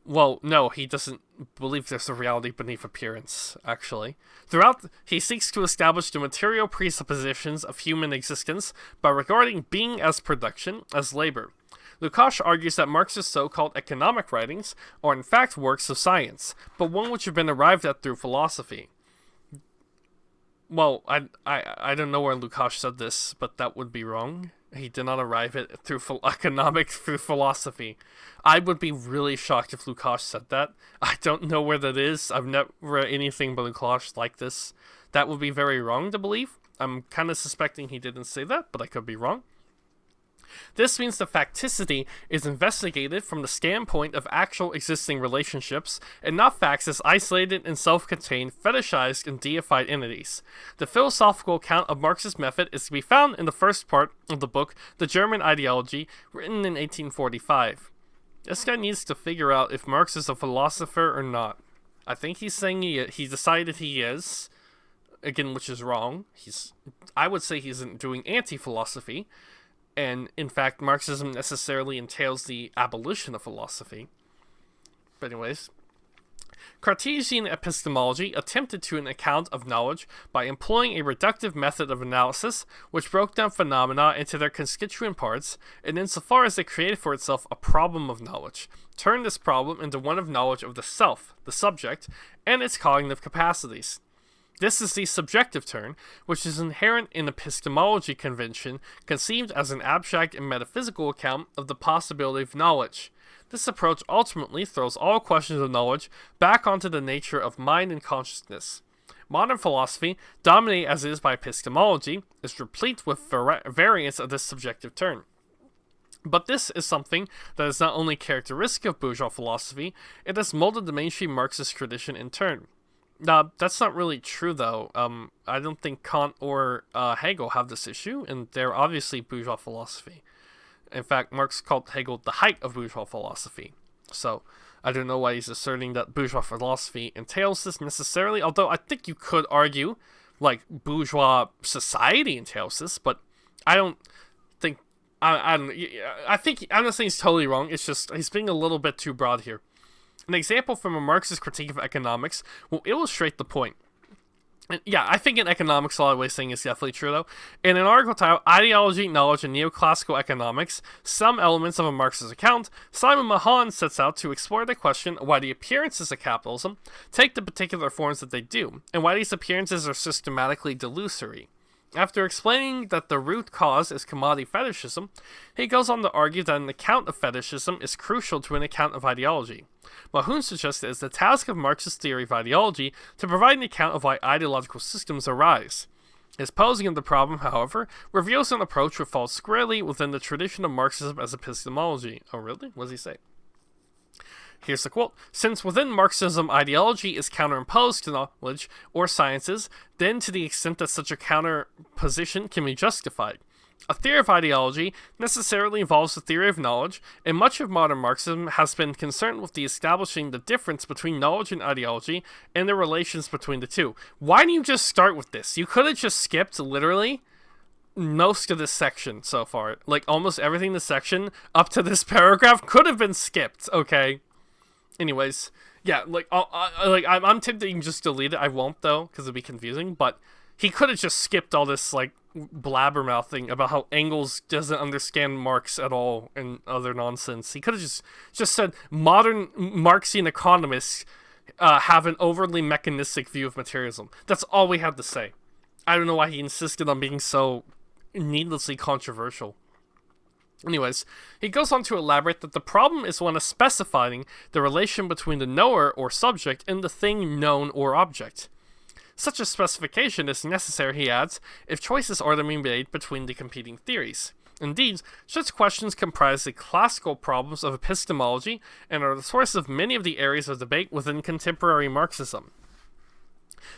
A: Well, no, he doesn't believe there's a reality beneath appearance, actually. Throughout, he seeks to establish the material presuppositions of human existence by regarding being as production, as labor. Lukács argues that Marx's so-called economic writings are in fact works of science, but one which have been arrived at through philosophy. Well, I don't know where Lukács said this, but that would be wrong. He did not arrive at through economics through philosophy. I would be really shocked if Lukács said that. I don't know where that is. I've never read anything by Lukács like this. That would be very wrong to believe. I'm kind of suspecting he didn't say that, but I could be wrong. This means the facticity is investigated from the standpoint of actual existing relationships, and not facts as isolated and self-contained, fetishized, and deified entities. The philosophical account of Marx's method is to be found in the first part of the book, The German Ideology, written in 1845. This guy needs to figure out if Marx is a philosopher or not. I think he's saying he decided he is, again, which is wrong. I would say he's doing anti-philosophy. And, in fact, Marxism necessarily entails the abolition of philosophy. But anyways, Cartesian epistemology attempted to an account of knowledge by employing a reductive method of analysis which broke down phenomena into their constituent parts, and insofar as it created for itself a problem of knowledge, turned this problem into one of knowledge of the self, the subject, and its cognitive capacities. This is the subjective turn, which is inherent in epistemology convention, conceived as an abstract and metaphysical account of the possibility of knowledge. This approach ultimately throws all questions of knowledge back onto the nature of mind and consciousness. Modern philosophy, dominated as it is by epistemology, is replete with variants of this subjective turn. But this is something that is not only characteristic of bourgeois philosophy, it has molded the mainstream Marxist tradition in turn. That's not really true, though. I don't think Kant or Hegel have this issue, and they're obviously bourgeois philosophy. In fact, Marx called Hegel the height of bourgeois philosophy. So, I don't know why he's asserting that bourgeois philosophy entails this necessarily, although I think you could argue, like, bourgeois society entails this, but I don't think... I think... I'm not saying he's totally wrong, it's just, he's being a little bit too broad here. An example from a Marxist critique of economics will illustrate the point. And yeah, I think in economics, a lot of ways saying is definitely true, though. In an article titled Ideology, Knowledge, and Neoclassical Economics, Some Elements of a Marxist Account, Simon Mahan sets out to explore the question why the appearances of capitalism take the particular forms that they do, and why these appearances are systematically delusory. After explaining that the root cause is commodity fetishism, he goes on to argue that an account of fetishism is crucial to an account of ideology. Mahoon suggests it is the task of Marxist theory of ideology to provide an account of why ideological systems arise. His posing of the problem, however, reveals an approach which falls squarely within the tradition of Marxism as epistemology. Oh really? What does he say? Here's the quote. Since within Marxism ideology is counterimposed to knowledge or sciences, then to the extent that such a counterposition can be justified. A theory of ideology necessarily involves a theory of knowledge, and much of modern Marxism has been concerned with the establishing the difference between knowledge and ideology and the relations between the two. Why didn't you just start with this? You could have just skipped, literally, most of this section so far. Like, almost everything in this section up to this paragraph could have been skipped, okay? Anyways, yeah, like I'm tempted to just delete it. I won't though, because it'd be confusing. But he could have just skipped all this like blabbermouthing about how Engels doesn't understand Marx at all and other nonsense. He could have just said modern Marxian economists have an overly mechanistic view of materialism. That's all we had to say. I don't know why he insisted on being so needlessly controversial. Anyways, he goes on to elaborate that the problem is one of specifying the relation between the knower or subject and the thing known or object. Such a specification is necessary, he adds, if choices are to be made between the competing theories. Indeed, such questions comprise the classical problems of epistemology and are the source of many of the areas of debate within contemporary Marxism.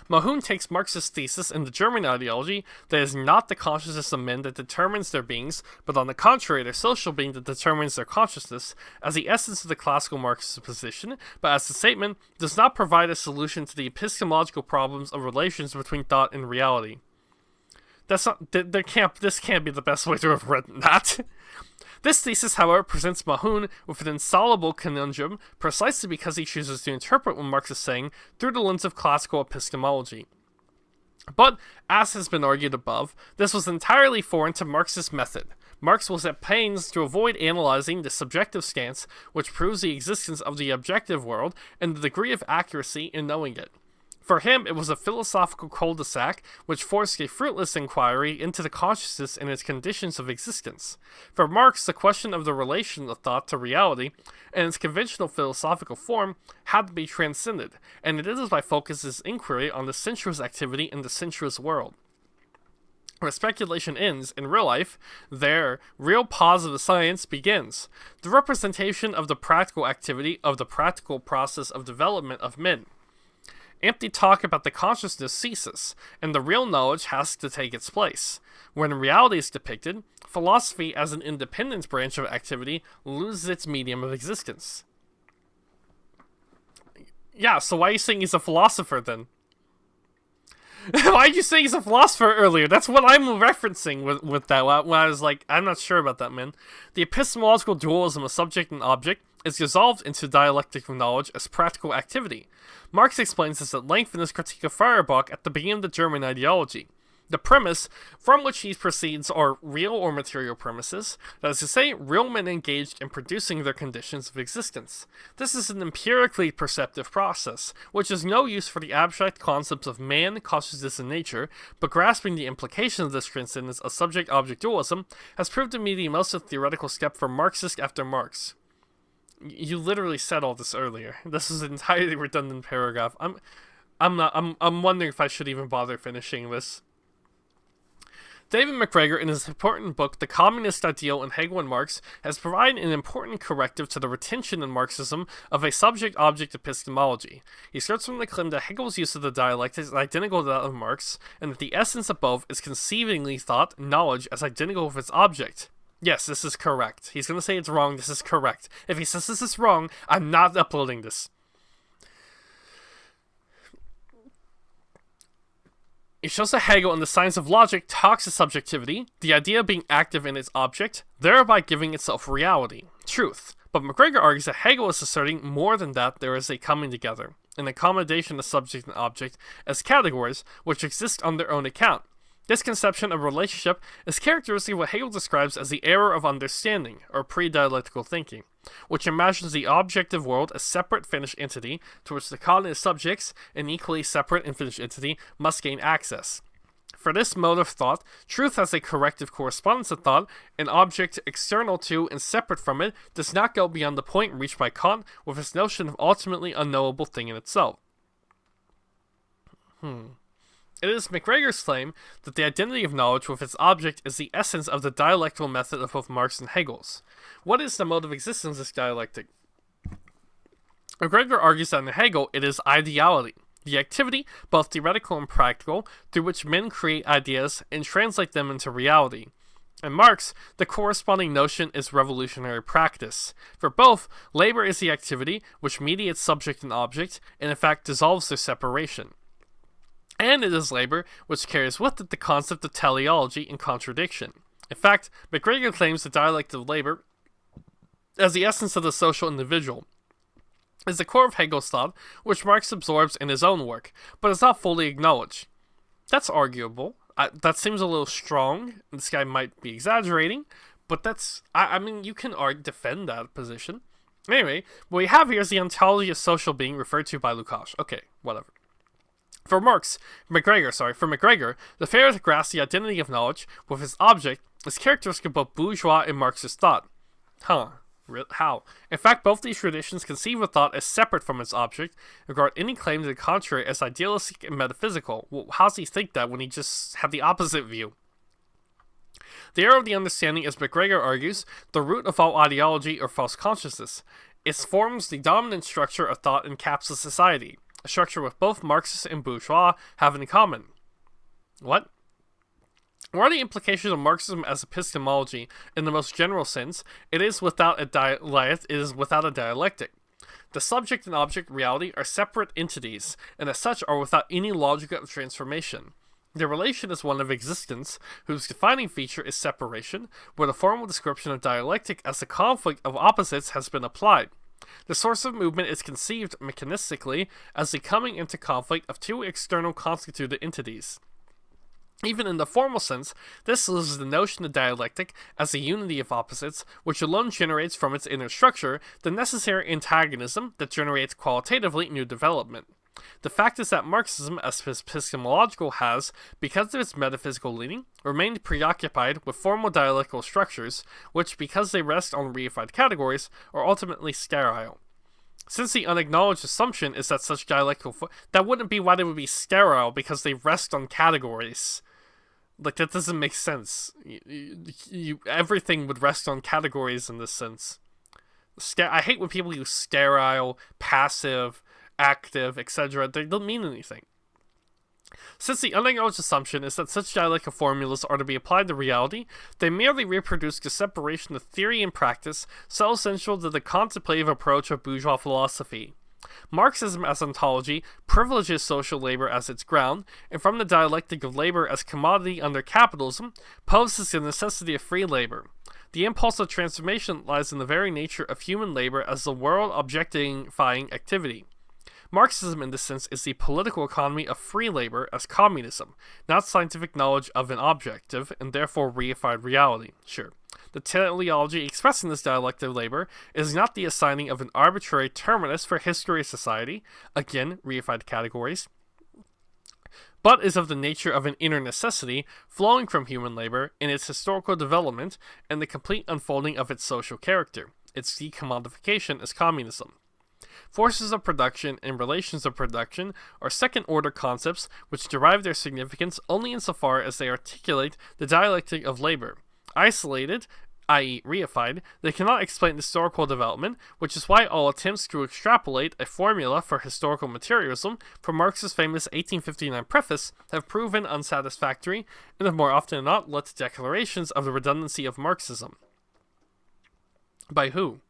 A: Mahoun takes Marxist thesis in the German ideology that it is not the consciousness of men that determines their beings, but on the contrary, their social being that determines their consciousness, as the essence of the classical Marxist position, but as the statement does not provide a solution to the epistemological problems of relations between thought and reality. This can't be the best way to have written that. This thesis, however, presents Mahoun with an insoluble conundrum precisely because he chooses to interpret what Marx is saying through the lens of classical epistemology. But, as has been argued above, this was entirely foreign to Marx's method. Marx was at pains to avoid analyzing the subjective stance which proves the existence of the objective world and the degree of accuracy in knowing it. For him, it was a philosophical cul-de-sac which forced a fruitless inquiry into the consciousness and its conditions of existence. For Marx, the question of the relation of thought to reality and its conventional philosophical form had to be transcended, and it is by focusing his inquiry on the sensuous activity in the sensuous world. Where speculation ends, in real life, there, real positive science begins. The representation of the practical activity of the practical process of development of men. Empty talk about the consciousness ceases, and the real knowledge has to take its place. When reality is depicted, philosophy as an independent branch of activity loses its medium of existence. Yeah, so why are you saying he's a philosopher then? Why did you say he's a philosopher earlier? That's what I'm referencing with that, when I was like, I'm not sure about that, man. The epistemological dualism of subject and object is dissolved into dialectic of knowledge as practical activity. Marx explains this at length in his critique of Feuerbach at the beginning of the German ideology. The premise from which he proceeds are real or material premises, that is to say, real men engaged in producing their conditions of existence. This is an empirically perceptive process, which is no use for the abstract concepts of man, consciousness, and nature, but grasping the implications of this transcendence of subject-object dualism has proved to be the most theoretical step for Marxist after Marx. You literally said all this earlier. This is an entirely redundant paragraph. I'm wondering if I should even bother finishing this. David McGregor, in his important book, The Communist Ideal in Hegel and Marx, has provided an important corrective to the retention in Marxism of a subject-object epistemology. He starts from the claim that Hegel's use of the dialectic is identical to that of Marx, and that the essence of both is conceivingly thought, knowledge, as identical with its object. Yes, this is correct. He's going to say it's wrong, this is correct. If he says this is wrong, I'm not uploading this. It shows that Hegel in the science of logic talks of subjectivity, the idea being active in its object, thereby giving itself reality, truth. But McGregor argues that Hegel is asserting more than that there is a coming together, an accommodation of subject and object as categories which exist on their own account. This conception of relationship is characteristic of what Hegel describes as the error of understanding, or pre-dialectical thinking, which imagines the objective world as separate finished entity to which the cognitive subjects, an equally separate and finished entity, must gain access. For this mode of thought, truth as a corrective correspondence of thought, an object external to and separate from it, does not go beyond the point reached by Kant with his notion of ultimately unknowable thing in itself. It is McGregor's claim that the identity of knowledge with its object is the essence of the dialectical method of both Marx and Hegel's. What is the mode of existence of this dialectic? McGregor argues that in Hegel it is ideality, the activity, both theoretical and practical, through which men create ideas and translate them into reality. In Marx, the corresponding notion is revolutionary practice. For both, labor is the activity which mediates subject and object, and in fact dissolves their separation. And it is labor which carries with it the concept of teleology and contradiction. In fact, McGregor claims the dialectic of labor as the essence of the social individual, is the core of Hegel's thought, which Marx absorbs in his own work, but is not fully acknowledged. That's arguable. That seems a little strong. This guy might be exaggerating, but that's... I mean, you can defend that position. Anyway, what we have here is the ontology of social being referred to by Lukács. Okay, whatever. For McGregor, the failure to grasp the identity of knowledge with its object is characteristic of both bourgeois and Marxist thought. How? In fact, both these traditions conceive of thought as separate from its object, and regard any claim to the contrary as idealistic and metaphysical. Well, how does he think that when he just had the opposite view? The error of the understanding, as McGregor argues, the root of all ideology or false consciousness. It forms the dominant structure of thought in capitalist society, a structure with both Marxists and bourgeois have in common. What? What are the implications of Marxism as epistemology in the most general sense? It is without a dialectic. The subject and object reality are separate entities, and as such are without any logic of transformation. Their relation is one of existence, whose defining feature is separation, where the formal description of dialectic as the conflict of opposites has been applied. The source of movement is conceived mechanistically as the coming into conflict of two external constituted entities. Even in the formal sense, this loses the notion of dialectic as a unity of opposites, which alone generates from its inner structure the necessary antagonism that generates qualitatively new development. The fact is that Marxism as epistemological has, because of its metaphysical leaning, remained preoccupied with formal dialectical structures, which, because they rest on reified categories, are ultimately sterile. Since the unacknowledged assumption is that such dialectical... that wouldn't be why they would be sterile, because they rest on categories. Like, that doesn't make sense. Everything would rest on categories in this sense. I hate when people use sterile, passive, active, etc. They don't mean anything. Since the unacknowledged assumption is that such dialectical formulas are to be applied to reality, they merely reproduce the separation of theory and practice so essential to the contemplative approach of bourgeois philosophy. Marxism as ontology privileges social labor as its ground, and from the dialectic of labor as commodity under capitalism, poses the necessity of free labor. The impulse of transformation lies in the very nature of human labor as the world objectifying activity. Marxism, in this sense, is the political economy of free labor as communism, not scientific knowledge of an objective, and therefore reified reality. Sure. The teleology expressing this dialectic of labor is not the assigning of an arbitrary terminus for history of society, again, reified categories, but is of the nature of an inner necessity flowing from human labor in its historical development and the complete unfolding of its social character. Its decommodification is communism. Forces of production and relations of production are second-order concepts which derive their significance only insofar as they articulate the dialectic of labor. Isolated, i.e. reified, they cannot explain historical development, which is why all attempts to extrapolate a formula for historical materialism from Marx's famous 1859 Preface have proven unsatisfactory and have more often than not led to declarations of the redundancy of Marxism. By who?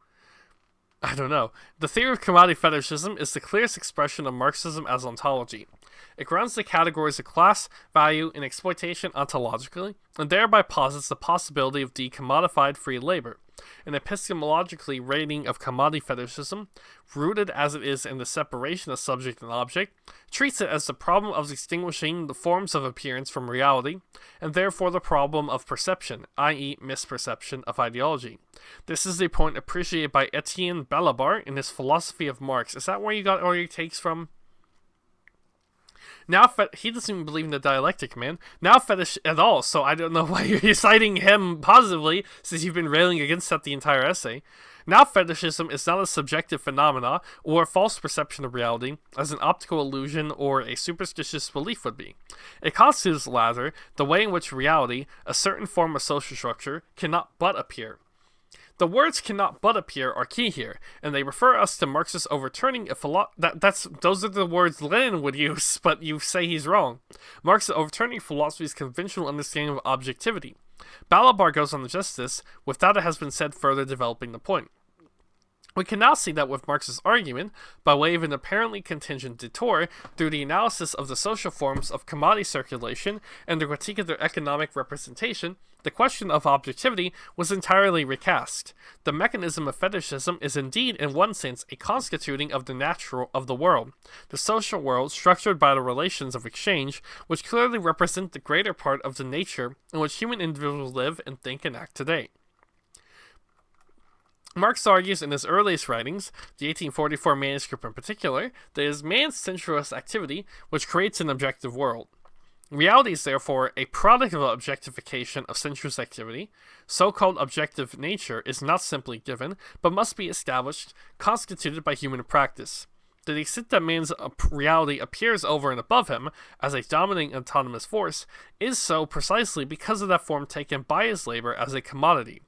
A: I don't know. The theory of commodity fetishism is the clearest expression of Marxism as ontology. It grounds the categories of class, value, and exploitation ontologically, and thereby posits the possibility of decommodified free labor. An epistemologically rating of commodity fetishism, rooted as it is in the separation of subject and object, treats it as the problem of distinguishing the forms of appearance from reality, and therefore the problem of perception, i.e. misperception of ideology. This is the point appreciated by Etienne Balibar in his Philosophy of Marx. Is that where you got all your takes from? Now, he doesn't even believe in the dialectic, man. Now fetish at all, so I don't know why you're citing him positively, since you've been railing against that the entire essay. Now fetishism is not a subjective phenomena, or a false perception of reality, as an optical illusion or a superstitious belief would be. It constitutes, rather, the way in which reality, a certain form of social structure, cannot but appear. The words "cannot but appear" are key here, and they refer us to Marx's overturning a those are the words Lenin would use, but you say he's wrong. Marx is overturning philosophy's conventional understanding of objectivity. Balibar goes on to just this, without it has been said further developing the point. We can now see that with Marx's argument, by way of an apparently contingent detour, through the analysis of the social forms of commodity circulation and the critique of their economic representation, the question of objectivity was entirely recast. The mechanism of fetishism is indeed, in one sense, a constituting of the natural of the world, the social world structured by the relations of exchange, which clearly represent the greater part of the nature in which human individuals live and think and act today. Marx argues in his earliest writings, the 1844 manuscript in particular, that it is man's sensuous activity which creates an objective world. Reality is therefore a product of objectification of sensuous activity. So-called objective nature is not simply given, but must be established, constituted by human practice. To the extent that man's reality appears over and above him as a dominating autonomous force, is so precisely because of that form taken by his labor as a commodity.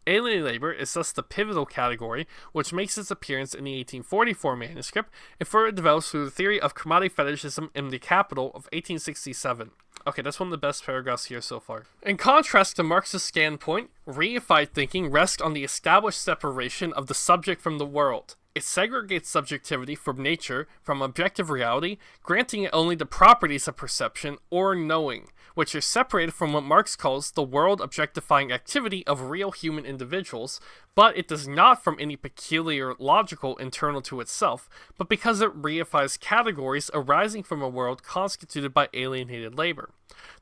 A: Alien labor is thus the pivotal category which makes its appearance in the 1844 manuscript and further develops through the theory of commodity fetishism in the Capital of 1867. Okay, that's one of the best paragraphs here so far. In contrast to Marx's standpoint, reified thinking rests on the established separation of the subject from the world. It segregates subjectivity from nature, from objective reality, granting it only the properties of perception or knowing, which are separated from what Marx calls the world objectifying activity of real human individuals, but it does not from any peculiar logical internal to itself, but because it reifies categories arising from a world constituted by alienated labor.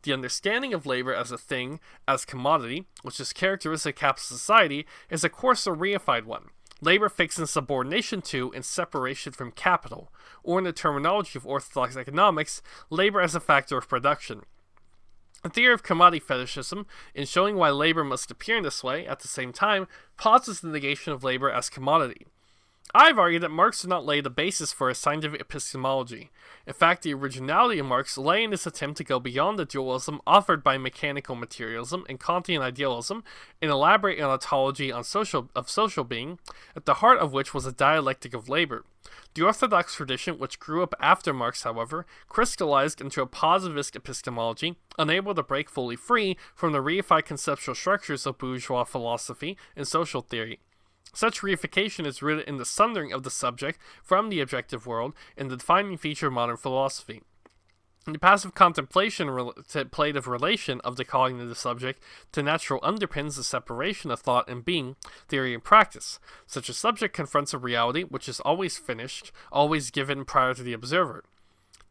A: The understanding of labor as a thing, as commodity, which is characteristic of capitalist society, is of course a reified one. Labor fixed in subordination to and separation from capital, or in the terminology of orthodox economics, labor as a factor of production. The theory of commodity fetishism, in showing why labor must appear in this way, at the same time, posits the negation of labor as commodity. I have argued that Marx did not lay the basis for a scientific epistemology. In fact, the originality of Marx lay in his attempt to go beyond the dualism offered by mechanical materialism and Kantian idealism and elaborate an ontology of social being, at the heart of which was a dialectic of labor. The orthodox tradition, which grew up after Marx, however, crystallized into a positivist epistemology, unable to break fully free from the reified conceptual structures of bourgeois philosophy and social theory. Such reification is rooted in the sundering of the subject from the objective world and the defining feature of modern philosophy. The passive contemplative relation of the cognitive subject to natural underpins the separation of thought and being, theory and practice. Such a subject confronts a reality which is always finished, always given prior to the observer.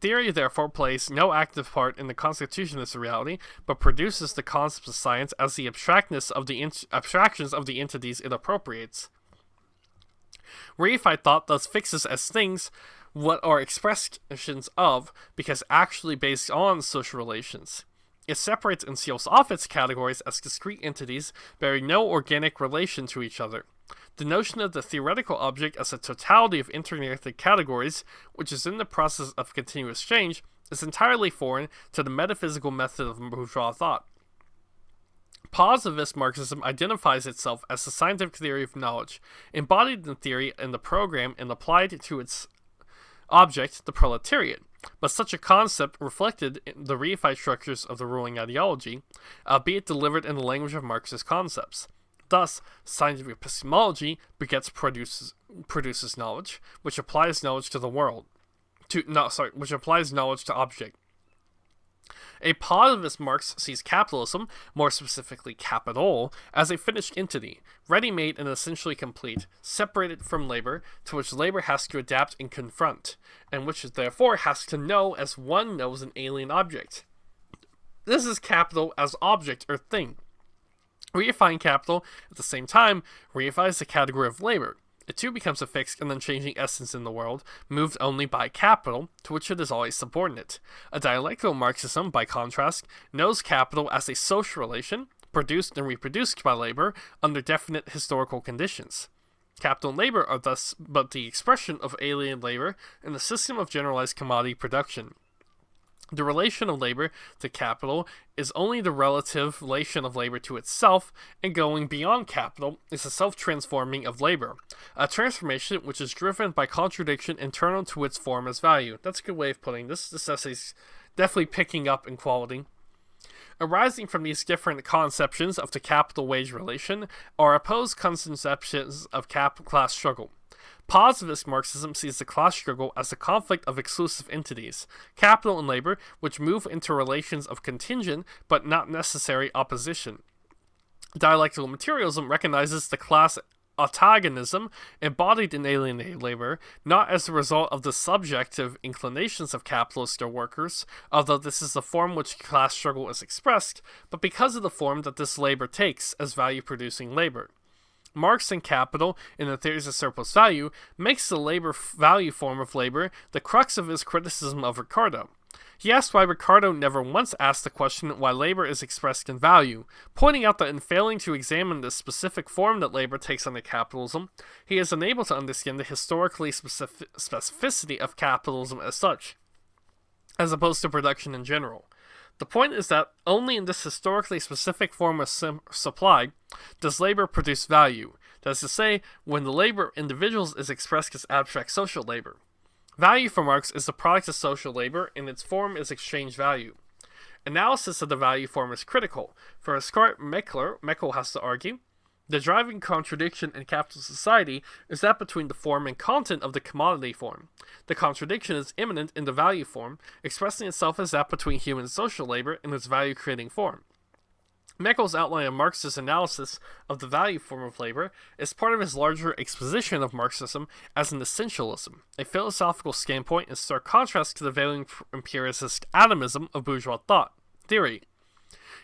A: Theory, therefore, plays no active part in the constitution of this reality, but produces the concepts of science as the abstractions of the entities it appropriates. Reified thought thus fixes as things what are expressions of, because actually based on social relations. It separates and seals off its categories as discrete entities bearing no organic relation to each other. The notion of the theoretical object as a totality of interconnected categories, which is in the process of continuous change, is entirely foreign to the metaphysical method of bourgeois thought. Positivist Marxism identifies itself as the scientific theory of knowledge, embodied in theory in the program and applied to its object, the proletariat. But such a concept reflected in the reified structures of the ruling ideology, albeit delivered in the language of Marxist concepts. Thus, scientific epistemology produces knowledge, which applies knowledge to the world. Which applies knowledge to object. A positivist Marx sees capitalism, more specifically capital, as a finished entity, ready-made and essentially complete, separated from labor, to which labor has to adapt and confront, and which it therefore has to know as one knows an alien object. This is capital as object or thing. Reifying capital, at the same time, reifies the category of labor. It too becomes a fixed and unchanging essence in the world, moved only by capital, to which it is always subordinate. A dialectical Marxism, by contrast, knows capital as a social relation, produced and reproduced by labor under definite historical conditions. Capital and labor are thus but the expression of alien labor in the system of generalized commodity production. The relation of labor to capital is only the relative relation of labor to itself, and going beyond capital is a self-transforming of labor, a transformation which is driven by contradiction internal to its form as value. That's a good way of putting this. This essay's definitely picking up in quality. Arising from these different conceptions of the capital-wage relation are opposed conceptions of class struggle. Positivist Marxism sees the class struggle as a conflict of exclusive entities, capital and labor, which move into relations of contingent but not necessary opposition. Dialectical materialism recognizes the class antagonism embodied in alienated labor, not as a result of the subjective inclinations of capitalists or workers, although this is the form which class struggle is expressed, but because of the form that this labor takes as value-producing labor. Marx in Capital, in the Theories of Surplus Value, makes the labor value form of labor the crux of his criticism of Ricardo. He asks why Ricardo never once asked the question why labor is expressed in value, pointing out that in failing to examine the specific form that labor takes under capitalism, he is unable to understand the historically specificity of capitalism as such, as opposed to production in general. The point is that only in this historically specific form of supply does labor produce value, that is to say, when the labor of individuals is expressed as abstract social labor. Value for Marx is the product of social labor, and its form is exchange value. Analysis of the value form is critical. For Oskar Meckel has to argue, the driving contradiction in capitalist society is that between the form and content of the commodity form. The contradiction is immanent in the value form, expressing itself as that between human social labor and its value-creating form. Meckel's outline of Marx's analysis of the value form of labor is part of his larger exposition of Marxism as an essentialism, a philosophical standpoint in stark contrast to the veiling empiricist atomism of bourgeois theory.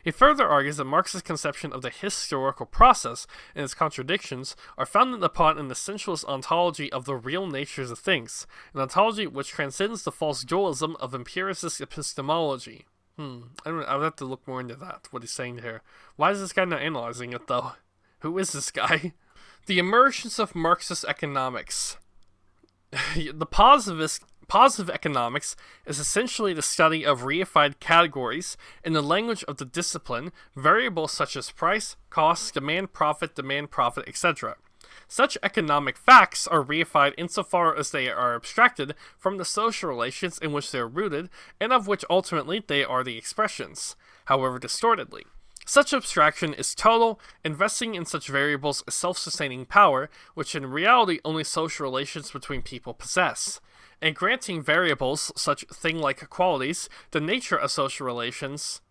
A: He further argues that Marx's conception of the historical process and its contradictions are founded upon an essentialist ontology of the real natures of things, an ontology which transcends the false dualism of empiricist epistemology. I would have to look more into that, what he's saying here. Why is this guy not analyzing it, though? Who is this guy? The emergence of Marxist economics. The positive economics is essentially the study of reified categories in the language of the discipline, variables such as price, cost, demand, profit, etc. Such economic facts are reified insofar as they are abstracted from the social relations in which they are rooted, and of which ultimately they are the expressions, however distortedly. Such abstraction is total, investing in such variables a self-sustaining power, which in reality only social relations between people possess. And granting variables, such thing-like qualities, the nature of social relations...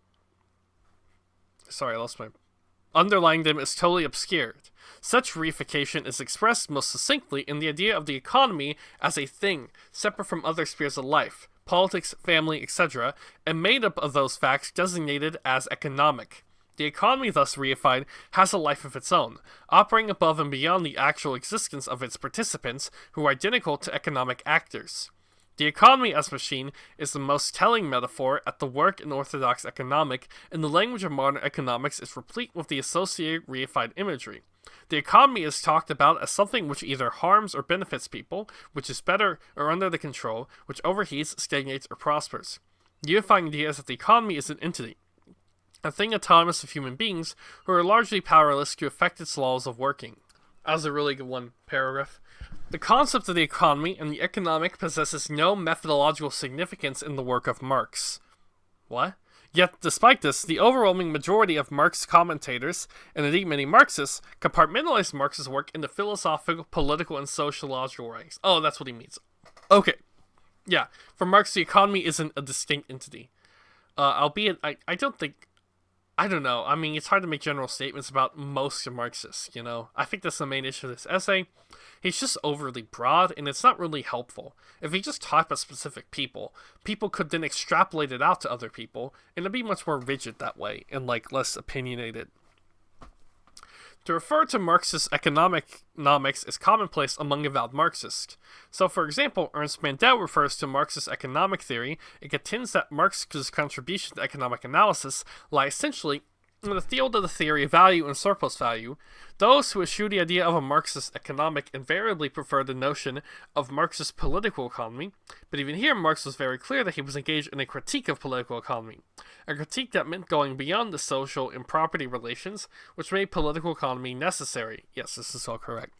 A: Underlying them is totally obscured. Such reification is expressed most succinctly in the idea of the economy as a thing, separate from other spheres of life, politics, family, etc., and made up of those facts designated as economic. The economy thus reified has a life of its own, operating above and beyond the actual existence of its participants, who are identical to economic actors. The economy as machine is the most telling metaphor at the work in orthodox economic, and the language of modern economics is replete with the associated reified imagery. The economy is talked about as something which either harms or benefits people, which is better or under the control, which overheats, stagnates, or prospers. The unifying idea is that the economy is an entity, a thing autonomous of human beings who are largely powerless to affect its laws of working. That was a really good one paragraph. The concept of the economy and the economic possesses no methodological significance in the work of Marx. What? Yet, despite this, the overwhelming majority of Marx commentators, and indeed many Marxists, compartmentalize Marx's work into philosophical, political, and sociological ranks. Oh, that's what he means. Okay. Yeah, for Marx, the economy isn't a distinct entity. Albeit, I don't know. I mean, it's hard to make general statements about most of Marxists, you know? I think that's the main issue of this essay. He's just overly broad, and it's not really helpful. If he just talked about specific people, people could then extrapolate it out to other people, and it'd be much more rigid that way, and, less opinionated. To refer to Marxist economics is commonplace among avowed Marxists. So, for example, Ernst Mandel refers to Marxist economic theory and contends that Marx's contribution to economic analysis lie essentially in the field of the theory of value and surplus value. Those who eschew the idea of a Marxist economic invariably prefer the notion of Marxist political economy, but even here Marx was very clear that he was engaged in a critique of political economy, a critique that meant going beyond the social and property relations, which made political economy necessary. Yes, this is all correct.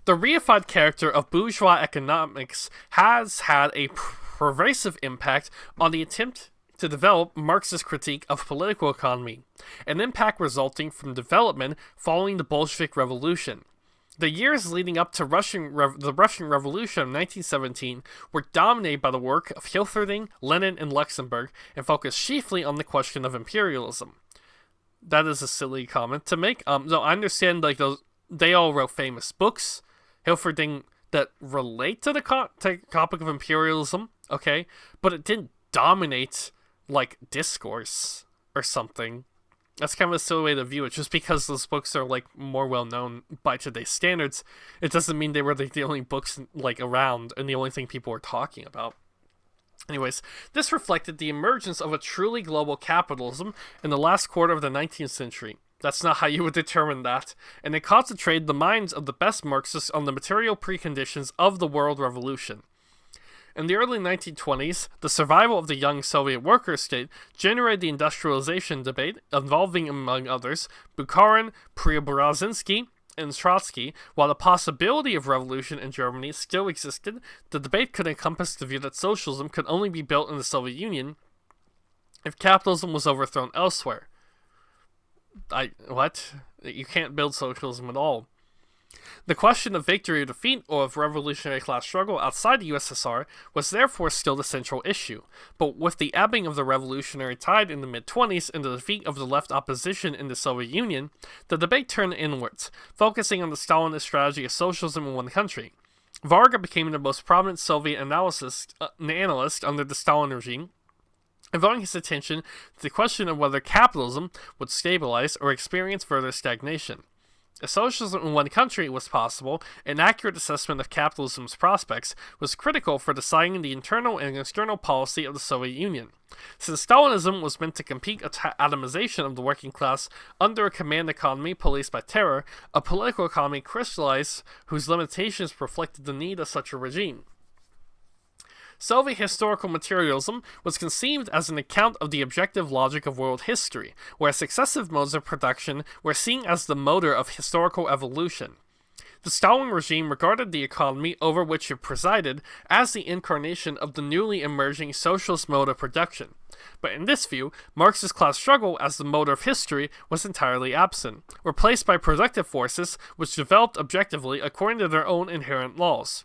A: The reified character of bourgeois economics has had a pervasive impact on the attempt to develop Marxist critique of political economy, an impact resulting from development following the Bolshevik Revolution. The years leading up to the Russian Revolution of 1917 were dominated by the work of Hilferding, Lenin, and Luxemburg, and focused chiefly on the question of imperialism. That is a silly comment to make. No, I understand they all wrote famous books, Hilferding, that relate to the topic of imperialism, okay, but it didn't dominate discourse or something. That's kind of a silly way to view it. Just because those books are more well known by today's standards, it doesn't mean they were the only books around and the only thing people were talking about. Anyways, this reflected the emergence of a truly global capitalism in the last quarter of the 19th century. That's not how you would determine that, and it concentrated the minds of the best Marxists on the material preconditions of the world revolution. In the early 1920s, the survival of the young Soviet worker state generated the industrialization debate involving, among others, Bukharin, Preobrazhensky, and Trotsky. While the possibility of revolution in Germany still existed, the debate could encompass the view that socialism could only be built in the Soviet Union if capitalism was overthrown elsewhere. What? You can't build socialism at all. The question of victory or defeat, or of revolutionary class struggle outside the USSR, was therefore still the central issue. But with the ebbing of the revolutionary tide in the mid-20s and the defeat of the left opposition in the Soviet Union, the debate turned inwards, focusing on the Stalinist strategy of socialism in one country. Varga became the most prominent Soviet analyst under the Stalin regime, devoting his attention to the question of whether capitalism would stabilize or experience further stagnation. If socialism in one country was possible, an accurate assessment of capitalism's prospects was critical for deciding the internal and external policy of the Soviet Union. Since Stalinism was meant to compete atomization of the working class under a command economy policed by terror, a political economy crystallized whose limitations reflected the need of such a regime. Soviet historical materialism was conceived as an account of the objective logic of world history, where successive modes of production were seen as the motor of historical evolution. The Stalin regime regarded the economy over which it presided as the incarnation of the newly emerging socialist mode of production. But in this view, Marxist class struggle as the motor of history was entirely absent, replaced by productive forces which developed objectively according to their own inherent laws.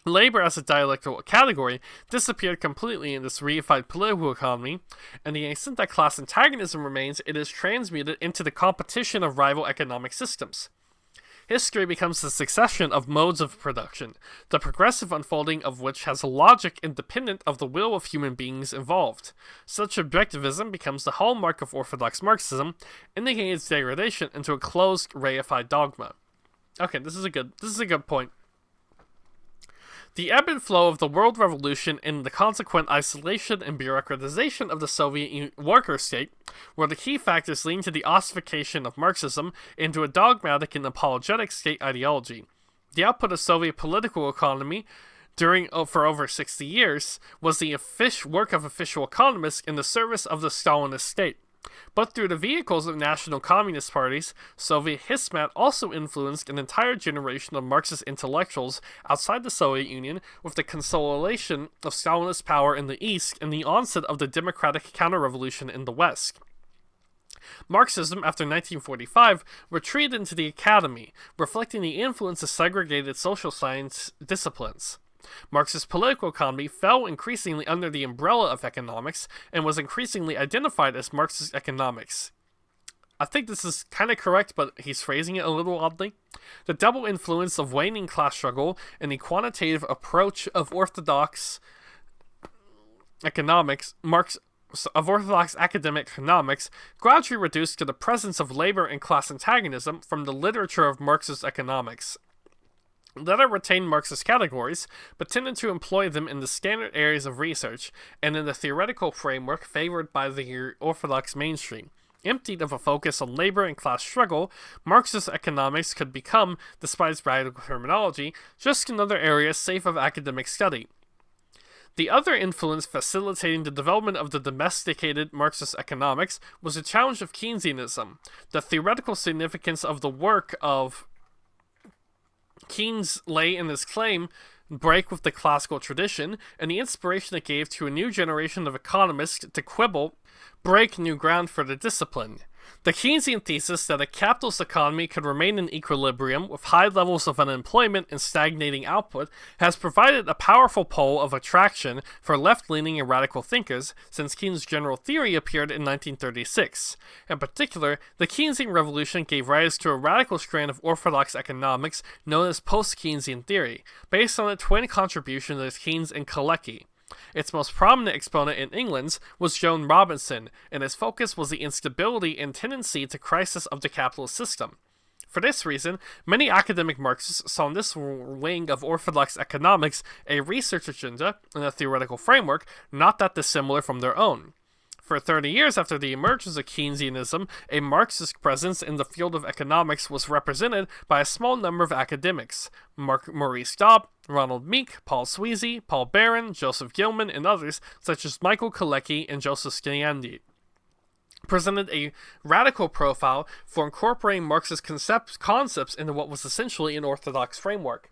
A: Labor as a dialectical category disappeared completely in this reified political economy, and the extent that class antagonism remains, it is transmuted into the competition of rival economic systems. History becomes the succession of modes of production, the progressive unfolding of which has a logic independent of the will of human beings involved. Such objectivism becomes the hallmark of orthodox Marxism, indicating its degradation into a closed, reified dogma. Okay, this is a good point. The ebb and flow of the world revolution and the consequent isolation and bureaucratization of the Soviet worker state were the key factors leading to the ossification of Marxism into a dogmatic and apologetic state ideology. The output of Soviet political economy for over 60 years was the work of official economists in the service of the Stalinist state. But through the vehicles of national communist parties, Soviet Hizmet also influenced an entire generation of Marxist intellectuals outside the Soviet Union, with the consolidation of Stalinist power in the East and the onset of the democratic counter-revolution in the West. Marxism, after 1945, retreated into the academy, reflecting the influence of segregated social science disciplines. Marxist political economy fell increasingly under the umbrella of economics and was increasingly identified as Marxist economics. I think this is kind of correct, but he's phrasing it a little oddly. The double influence of waning class struggle and the quantitative approach of orthodox academic economics gradually reduced to the presence of labor and class antagonism from the literature of Marxist economics. Latter retained Marxist categories, but tended to employ them in the standard areas of research and in the theoretical framework favored by the orthodox mainstream. Emptied of a focus on labor and class struggle, Marxist economics could become, despite its radical terminology, just another area safe of academic study. The other influence facilitating the development of the domesticated Marxist economics was the challenge of Keynesianism. The theoretical significance of the work of Keynes lay in his claim break with the classical tradition, and the inspiration it gave to a new generation of economists to break new ground for the discipline. The Keynesian thesis that a capitalist economy could remain in equilibrium with high levels of unemployment and stagnating output has provided a powerful pole of attraction for left-leaning and radical thinkers since Keynes' general theory appeared in 1936. In particular, the Keynesian revolution gave rise to a radical strand of orthodox economics known as post-Keynesian theory, based on the twin contributions of Keynes and Kalecki. Its most prominent exponent in England was Joan Robinson, and its focus was the instability and tendency to crisis of the capitalist system. For this reason, many academic Marxists saw in this wing of orthodox economics a research agenda and a theoretical framework not that dissimilar from their own. For 30 years after the emergence of Keynesianism, a Marxist presence in the field of economics was represented by a small number of academics: Maurice Dobb, Ronald Meek, Paul Sweezy, Paul Barron, Joseph Gilman, and others, such as Michael Kalecki and Joseph Scandiani, presented a radical profile for incorporating Marxist concepts into what was essentially an orthodox framework.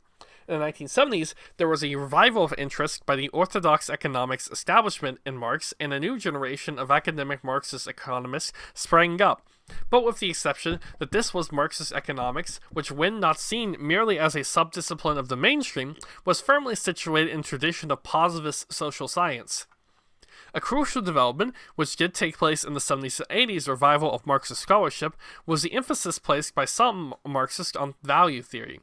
A: In the 1970s, there was a revival of interest by the orthodox economics establishment in Marx, and a new generation of academic Marxist economists sprang up, but with the exception that this was Marxist economics, which, when not seen merely as a subdiscipline of the mainstream, was firmly situated in tradition of positivist social science. A crucial development, which did take place in the 70s and 80s revival of Marxist scholarship, was the emphasis placed by some Marxists on value theory.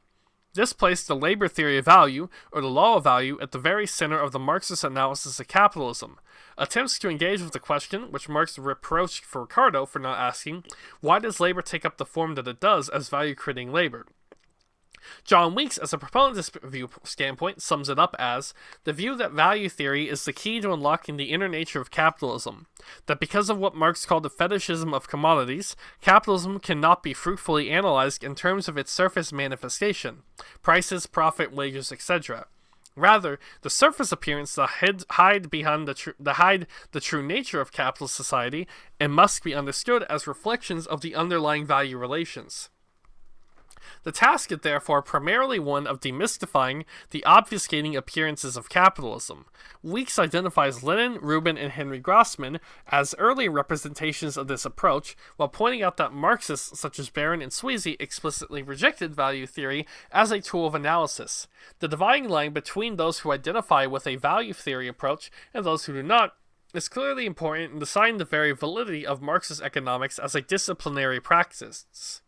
A: This placed the labor theory of value, or the law of value, at the very center of the Marxist analysis of capitalism. Attempts to engage with the question, which Marx reproached for Ricardo for not asking, why does labor take up the form that it does as value-creating labor? John Weeks, as a proponent of this view standpoint, sums it up as the view that value theory is the key to unlocking the inner nature of capitalism, that because of what Marx called the fetishism of commodities, capitalism cannot be fruitfully analyzed in terms of its surface manifestation, prices, profit, wages, etc. Rather, the surface appearance that hide the true nature of capitalist society and must be understood as reflections of the underlying value relations. The task is therefore primarily one of demystifying the obfuscating appearances of capitalism. Weeks identifies Lenin, Rubin, and Henry Grossman as early representations of this approach, while pointing out that Marxists such as Barron and Sweezy explicitly rejected value theory as a tool of analysis. The dividing line between those who identify with a value theory approach and those who do not is clearly important in deciding the very validity of Marxist economics as a disciplinary practice.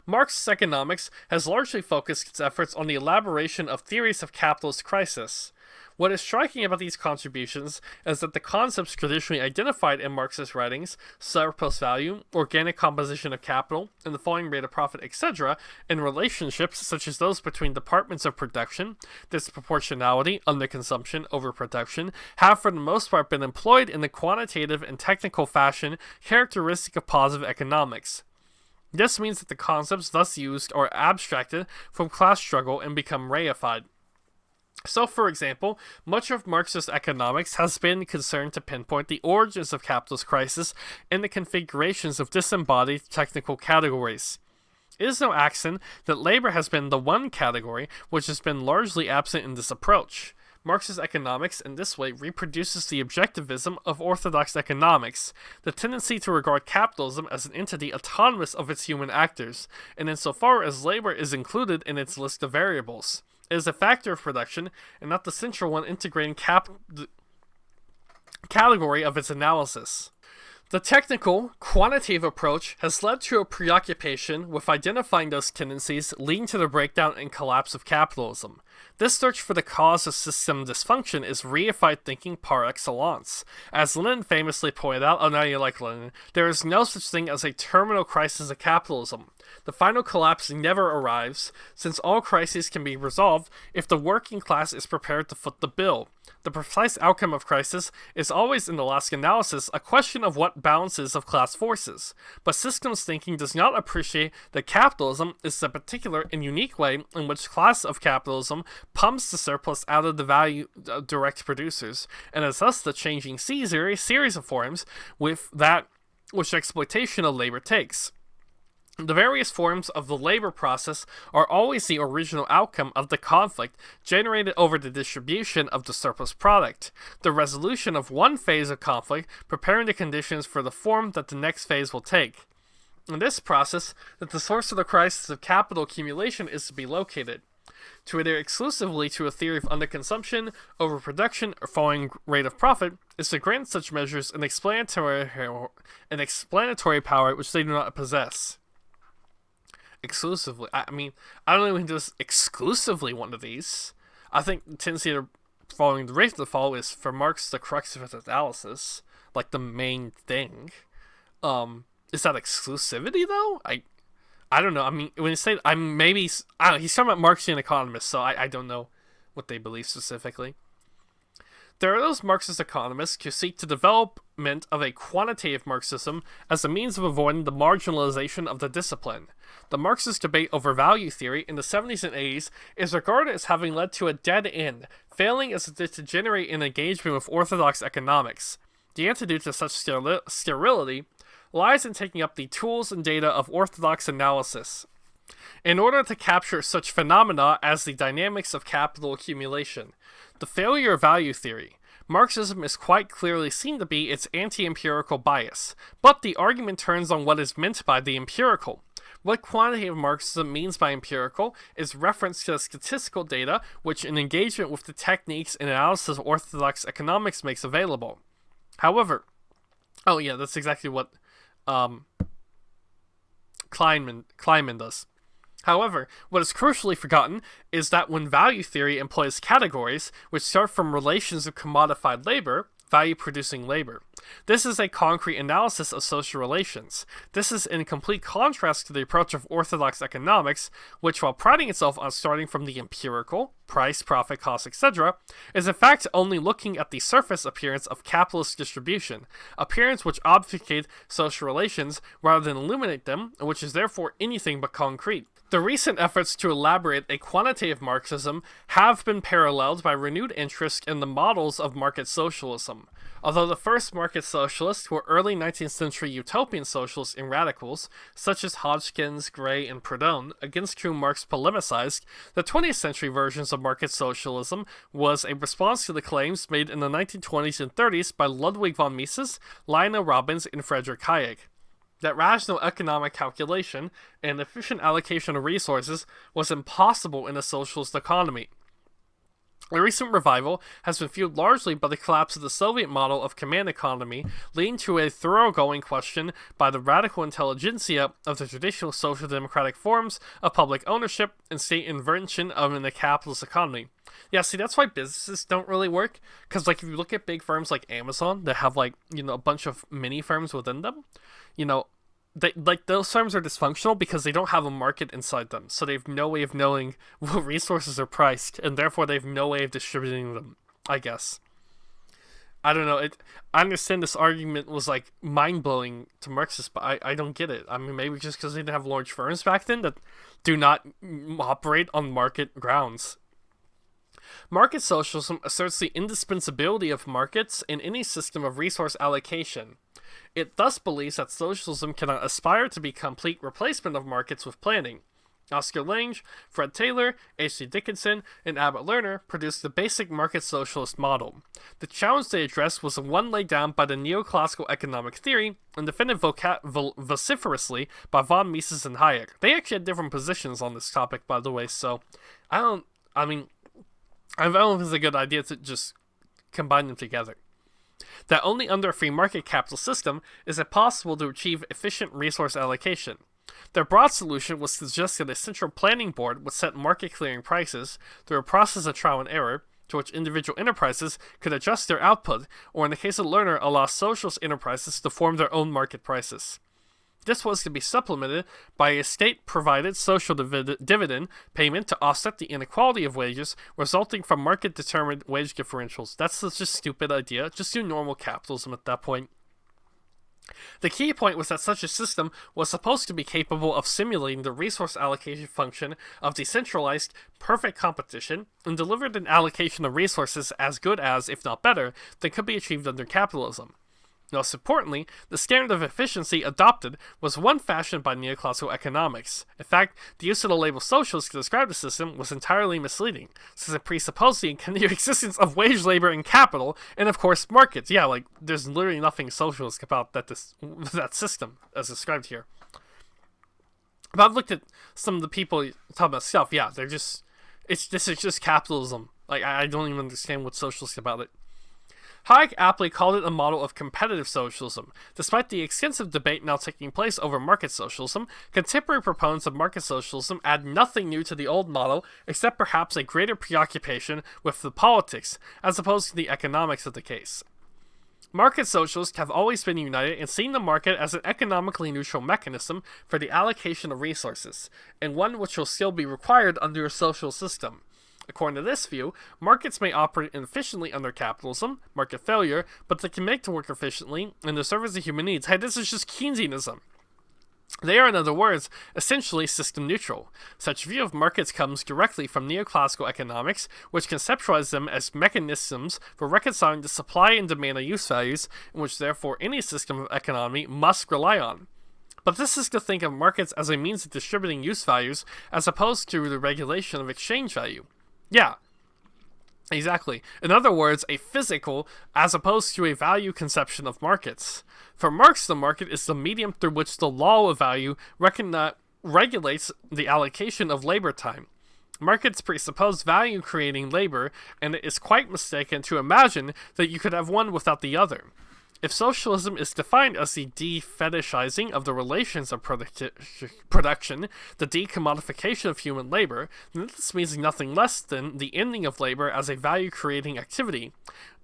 A: Marxist economics has largely focused its efforts on the elaboration of theories of capitalist crisis. What is striking about these contributions is that the concepts traditionally identified in Marxist writings, surplus value, organic composition of capital, and the falling rate of profit, etc., and relationships such as those between departments of production, disproportionality, underconsumption, overproduction, have for the most part been employed in the quantitative and technical fashion characteristic of positive economics. This means that the concepts thus used are abstracted from class struggle and become reified. So, for example, much of Marxist economics has been concerned to pinpoint the origins of capitalist crisis and the configurations of disembodied technical categories. It is no accident that labor has been the one category which has been largely absent in this approach. Marxist economics in this way reproduces the objectivism of orthodox economics, the tendency to regard capitalism as an entity autonomous of its human actors, and insofar as labor is included in its list of variables. It is a factor of production, and not the central one integrating the category of its analysis. The technical, quantitative approach has led to a preoccupation with identifying those tendencies leading to the breakdown and collapse of capitalism. This search for the cause of system dysfunction is reified thinking par excellence. As Lenin famously pointed out, oh now you like Lenin, there is no such thing as a terminal crisis of capitalism. The final collapse never arrives, since all crises can be resolved if the working class is prepared to foot the bill. The precise outcome of crisis is always, in the last analysis, a question of what balances of class forces. But systems thinking does not appreciate that capitalism is the particular and unique way in which class of capitalism pumps the surplus out of the value direct producers, and is thus the changing series of forms with that which exploitation of labor takes. The various forms of the labor process are always the original outcome of the conflict generated over the distribution of the surplus product, the resolution of one phase of conflict preparing the conditions for the form that the next phase will take. In this process, that the source of the crisis of capital accumulation is to be located, to adhere exclusively to a theory of underconsumption, overproduction, or falling rate of profit, is to grant such measures an explanatory power which they do not possess. Exclusively. I mean, I don't even just exclusively one of these. I think the tendency to following the rate of the fall is, for Marx, the crux of his analysis, like the main thing. Is that exclusivity though? I don't know. I mean, when you say I don't know, he's talking about Marxian economists, so I don't know what they believe specifically. There are those Marxist economists who seek the development of a quantitative Marxism as a means of avoiding the marginalization of the discipline. The Marxist debate over value theory in the 70s and 80s is regarded as having led to a dead end, failing as it did to generate an engagement with orthodox economics. The antidote to such sterility lies in taking up the tools and data of orthodox analysis, in order to capture such phenomena as the dynamics of capital accumulation. The failure of value theory. Marxism is quite clearly seen to be its anti-empirical bias, but the argument turns on what is meant by the empirical. What quantitative Marxism means by empirical is reference to the statistical data which an engagement with the techniques and analysis of orthodox economics makes available. However, that's exactly what Kleinman does. However, what is crucially forgotten is that when value theory employs categories which start from relations of commodified labor, value-producing labor, this is a concrete analysis of social relations. This is in complete contrast to the approach of orthodox economics, which, while priding itself on starting from the empirical, price, profit, cost, etc., is in fact only looking at the surface appearance of capitalist distribution, appearance which obfuscate social relations rather than illuminate them, and which is therefore anything but concrete. The recent efforts to elaborate a quantitative Marxism have been paralleled by renewed interest in the models of market socialism. Although the first market socialists were early 19th century utopian socialists and radicals, such as Hodgkins, Gray, and Proudhon, against whom Marx polemicized, the 20th century versions of market socialism was a response to the claims made in the 1920s and 30s by Ludwig von Mises, Lionel Robbins, and Friedrich Hayek, that rational economic calculation and efficient allocation of resources was impossible in a socialist economy. The recent revival has been fueled largely by the collapse of the Soviet model of command economy, leading to a thoroughgoing question by the radical intelligentsia of the traditional social democratic forms of public ownership and state intervention in the capitalist economy. Yeah, see, that's why businesses don't really work, because if you look at big firms like Amazon that have a bunch of mini firms within them, those firms are dysfunctional because they don't have a market inside them, so they have no way of knowing what resources are priced, and therefore they have no way of distributing them, I guess. I don't know, I understand this argument was mind-blowing to Marxists, but I don't get it. I mean, maybe just because they didn't have large firms back then that do not operate on market grounds. Market socialism asserts the indispensability of markets in any system of resource allocation. It thus believes that socialism cannot aspire to be complete replacement of markets with planning. Oscar Lange, Fred Taylor, H.C. Dickinson, and Abbott Lerner produced the basic market socialist model. The challenge they addressed was the one laid down by the neoclassical economic theory and defended vociferously by von Mises and Hayek. They actually had different positions on this topic, by the way, so I don't know if it's a good idea to just combine them together. That only under a free market capital system is it possible to achieve efficient resource allocation. Their broad solution was to suggest that a central planning board would set market clearing prices through a process of trial and error, to which individual enterprises could adjust their output, or in the case of Lerner, allow socialist enterprises to form their own market prices. This was to be supplemented by a state-provided social dividend payment to offset the inequality of wages resulting from market-determined wage differentials. That's such a stupid idea. Just do normal capitalism at that point. The key point was that such a system was supposed to be capable of simulating the resource allocation function of decentralized, perfect competition, and delivered an allocation of resources as good as, if not better, than could be achieved under capitalism. Most importantly, the standard of efficiency adopted was one fashioned by neoclassical economics. In fact, the use of the label socialist to describe the system was entirely misleading, since it presupposed the continued existence of wage labor and capital, and of course markets. Yeah, like, there's literally nothing socialist about that system, as described here. But I've looked at some of the people talking about stuff, yeah, this is just capitalism. Like, I don't even understand what's socialist about it. Hayek aptly called it a model of competitive socialism. Despite the extensive debate now taking place over market socialism, contemporary proponents of market socialism add nothing new to the old model except perhaps a greater preoccupation with the politics, as opposed to the economics of the case. Market socialists have always been united in seeing the market as an economically neutral mechanism for the allocation of resources, and one which will still be required under a social system. According to this view, markets may operate inefficiently under capitalism, market failure, but they can make to work efficiently in the service of human needs. Hey, this is just Keynesianism. They are, in other words, essentially system neutral. Such view of markets comes directly from neoclassical economics, which conceptualize them as mechanisms for reconciling the supply and demand of use values, in which therefore any system of economy must rely on. But this is to think of markets as a means of distributing use values, as opposed to the regulation of exchange value. Yeah, exactly. In other words, a physical as opposed to a value conception of markets. For Marx, the market is the medium through which the law of value regulates the allocation of labor time. Markets presuppose value-creating labor, and it is quite mistaken to imagine that you could have one without the other. If socialism is defined as the de-fetishizing of the relations of production, the de-commodification of human labor, then this means nothing less than the ending of labor as a value-creating activity,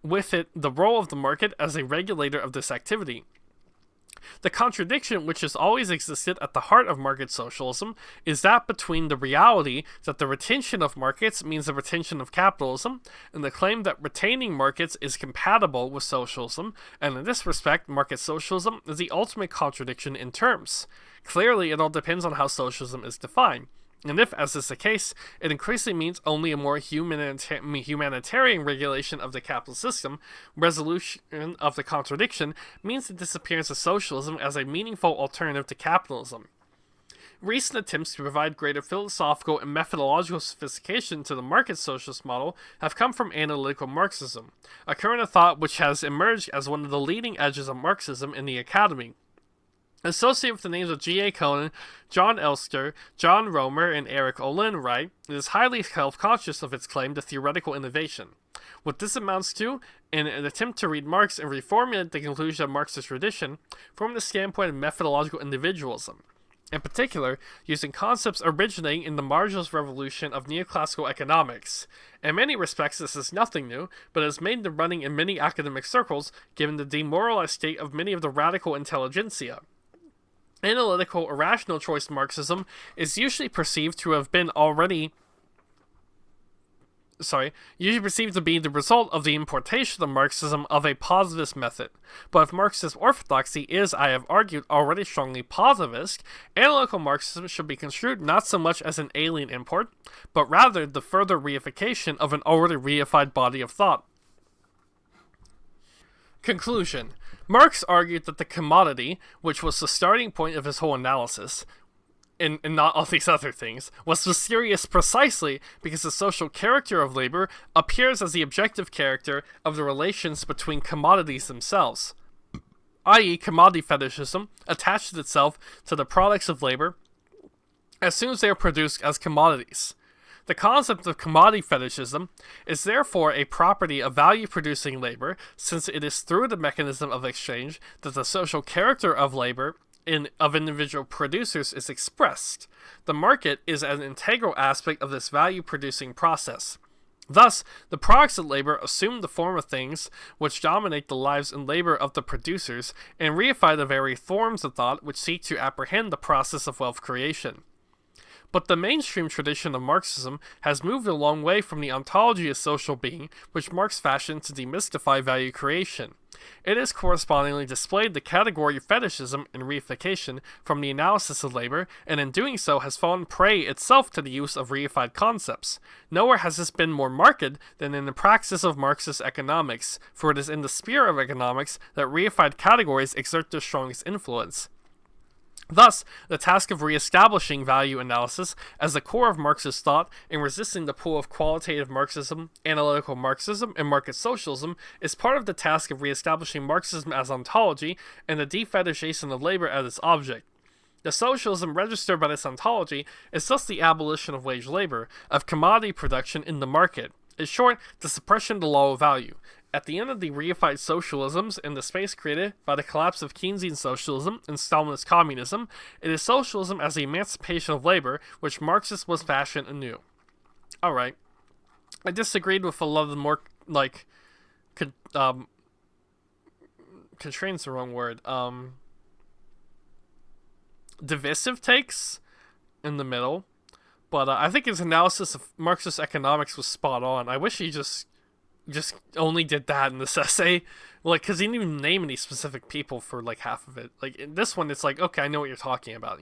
A: with it the role of the market as a regulator of this activity. The contradiction which has always existed at the heart of market socialism is that between the reality that the retention of markets means the retention of capitalism, and the claim that retaining markets is compatible with socialism, and in this respect, market socialism is the ultimate contradiction in terms. Clearly, it all depends on how socialism is defined. And if, as is the case, it increasingly means only a more humanitarian regulation of the capitalist system, resolution of the contradiction means the disappearance of socialism as a meaningful alternative to capitalism. Recent attempts to provide greater philosophical and methodological sophistication to the market socialist model have come from analytical Marxism, a current of thought which has emerged as one of the leading edges of Marxism in the academy. Associated with the names of G.A. Conan, John Elster, John Romer, and Eric Olin Wright, it is highly self-conscious of its claim to theoretical innovation. What this amounts to, in an attempt to read Marx and reformulate the conclusion of Marxist tradition, from the standpoint of methodological individualism. In particular, using concepts originating in the marginalist revolution of neoclassical economics. In many respects, this is nothing new, but has made the running in many academic circles, given the demoralized state of many of the radical intelligentsia. Analytical or rational choice Marxism is usually perceived to be the result of the importation of Marxism of a positivist method. But if Marxist orthodoxy is, I have argued, already strongly positivist, analytical Marxism should be construed not so much as an alien import, but rather the further reification of an already reified body of thought. Conclusion. Marx argued that the commodity, which was the starting point of his whole analysis, and not all these other things, was mysterious precisely because the social character of labor appears as the objective character of the relations between commodities themselves, i.e. commodity fetishism attaches itself to the products of labor as soon as they are produced as commodities. The concept of commodity fetishism is therefore a property of value-producing labor, since it is through the mechanism of exchange that the social character of labor of individual producers is expressed. The market is an integral aspect of this value-producing process. Thus, the products of labor assume the form of things which dominate the lives and labor of the producers, and reify the very forms of thought which seek to apprehend the process of wealth creation. But the mainstream tradition of Marxism has moved a long way from the ontology of social being, which Marx fashioned to demystify value creation. It has correspondingly displayed the category of fetishism and reification from the analysis of labor, and in doing so has fallen prey itself to the use of reified concepts. Nowhere has this been more marked than in the praxis of Marxist economics, for it is in the sphere of economics that reified categories exert their strongest influence. Thus, the task of re-establishing value analysis as the core of Marxist thought and resisting the pull of qualitative Marxism, analytical Marxism, and market socialism is part of the task of re-establishing Marxism as ontology and the defetishation of labor as its object. The socialism registered by this ontology is thus the abolition of wage labor, of commodity production in the market. In short, the suppression of the law of value. At the end of the reified socialisms and the space created by the collapse of Keynesian socialism and Stalinist communism, it is socialism as the emancipation of labor which Marxists was fashioned anew. Alright. I disagreed with a lot of the more, constraints the wrong word, divisive takes in the middle, but I think his analysis of Marxist economics was spot on. I wish he just only did that in this essay, because he didn't even name any specific people for half of it. In this one, it's okay, I know what you're talking about,